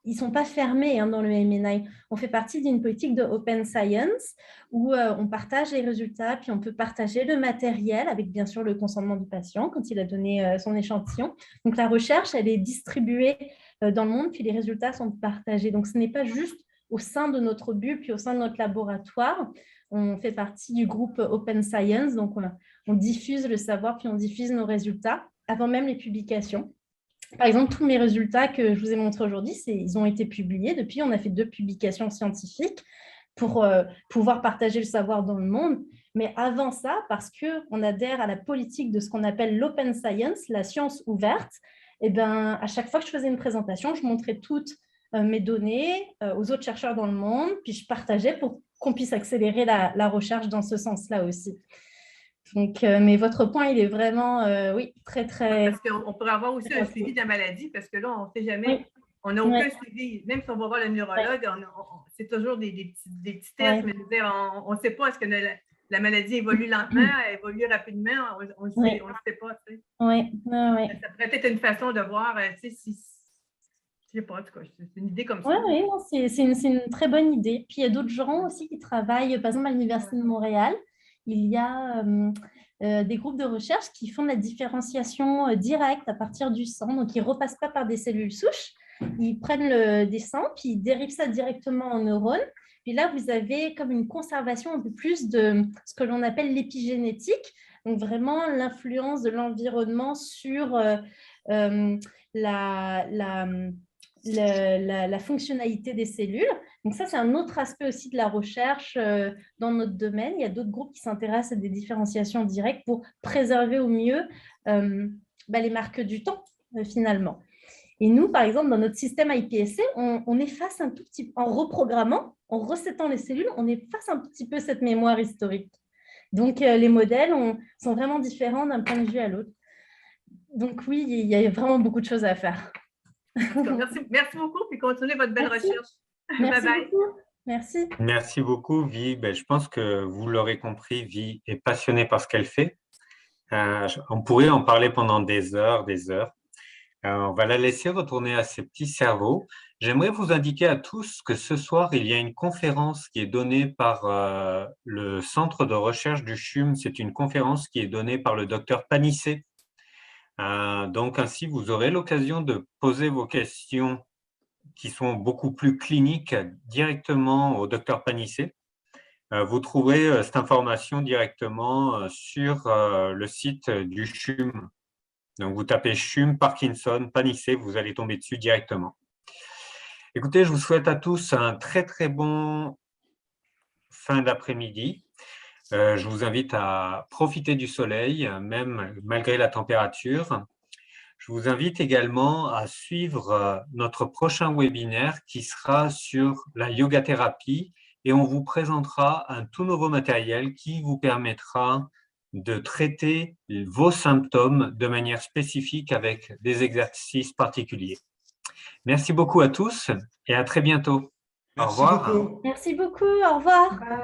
ils ne sont pas fermés dans le MNI. On fait partie d'une politique de Open Science où on partage les résultats, puis on peut partager le matériel avec bien sûr le consentement du patient quand il a donné son échantillon. Donc, la recherche, elle est distribuée dans le monde, puis les résultats sont partagés. Donc, ce n'est pas juste au sein de notre bulle, puis au sein de notre laboratoire. On fait partie du groupe Open Science, donc on diffuse le savoir, puis on diffuse nos résultats avant même les publications. Par exemple, tous mes résultats que je vous ai montrés aujourd'hui, ils ont été publiés. Depuis, on a fait 2 publications scientifiques pour pouvoir partager le savoir dans le monde. Mais avant ça, parce qu'on adhère à la politique de ce qu'on appelle l'Open Science, la science ouverte, et ben, à chaque fois que je faisais une présentation, je montrais toutes mes données aux autres chercheurs dans le monde, puis je partageais pour qu'on puisse accélérer la recherche dans ce sens-là aussi. Donc, mais votre point, il est vraiment, oui, très, très... Parce qu'on pourrait avoir aussi un suivi de la maladie, parce que là, on ne sait jamais, on n'a aucun suivi. Même si on va voir le neurologue, c'est toujours des petits tests, mais on ne sait pas est-ce que la maladie évolue lentement, évolue rapidement, on ne sait pas. Tu sais. Ça pourrait être une façon de voir si... Je ne sais pas, en tout cas, c'est une idée comme ça. Oui, c'est une très bonne idée. Puis il y a d'autres gens aussi qui travaillent, par exemple à l'Université de Montréal, il y a des groupes de recherche qui font de la différenciation directe à partir du sang. Donc, ils ne repassent pas par des cellules souches. Ils prennent des sangs, puis ils dérivent ça directement en neurones. Puis là, vous avez comme une conservation un peu plus de ce que l'on appelle l'épigénétique. Donc, vraiment l'influence de l'environnement sur la fonctionnalité des cellules. Donc ça, c'est un autre aspect aussi de la recherche dans notre domaine. Il y a d'autres groupes qui s'intéressent à des différenciations directes pour préserver au mieux les marques du temps, finalement. Et nous, par exemple, dans notre système iPSC, on efface un tout petit peu, en reprogrammant, en resetant les cellules, on efface un petit peu cette mémoire historique. Donc, les modèles sont vraiment différents d'un point de vue à l'autre. Donc oui, il y a vraiment beaucoup de choses à faire. Merci beaucoup, puis continuez votre belle recherche. Merci bye bye. beaucoup. Merci. Merci beaucoup, Vi. Je pense que vous l'aurez compris, Vi est passionnée par ce qu'elle fait. On pourrait en parler pendant des heures, des heures. On va la laisser retourner à ses petits cerveaux. J'aimerais vous indiquer à tous que ce soir, il y a une conférence qui est donnée par le Centre de recherche du CHUM. C'est une conférence qui est donnée par le docteur Panissé. Donc, ainsi, vous aurez l'occasion de poser vos questions qui sont beaucoup plus cliniques directement au docteur Panissé. Vous trouverez cette information directement sur le site du CHUM. Donc, vous tapez CHUM, Parkinson, Panissé, vous allez tomber dessus directement. Écoutez, je vous souhaite à tous un très, très bon fin d'après-midi. Je vous invite à profiter du soleil, même malgré la température. Je vous invite également à suivre notre prochain webinaire qui sera sur la yoga thérapie et on vous présentera un tout nouveau matériel qui vous permettra de traiter vos symptômes de manière spécifique avec des exercices particuliers. Merci beaucoup à tous et à très bientôt. Merci au revoir. beaucoup. Merci beaucoup. Au revoir.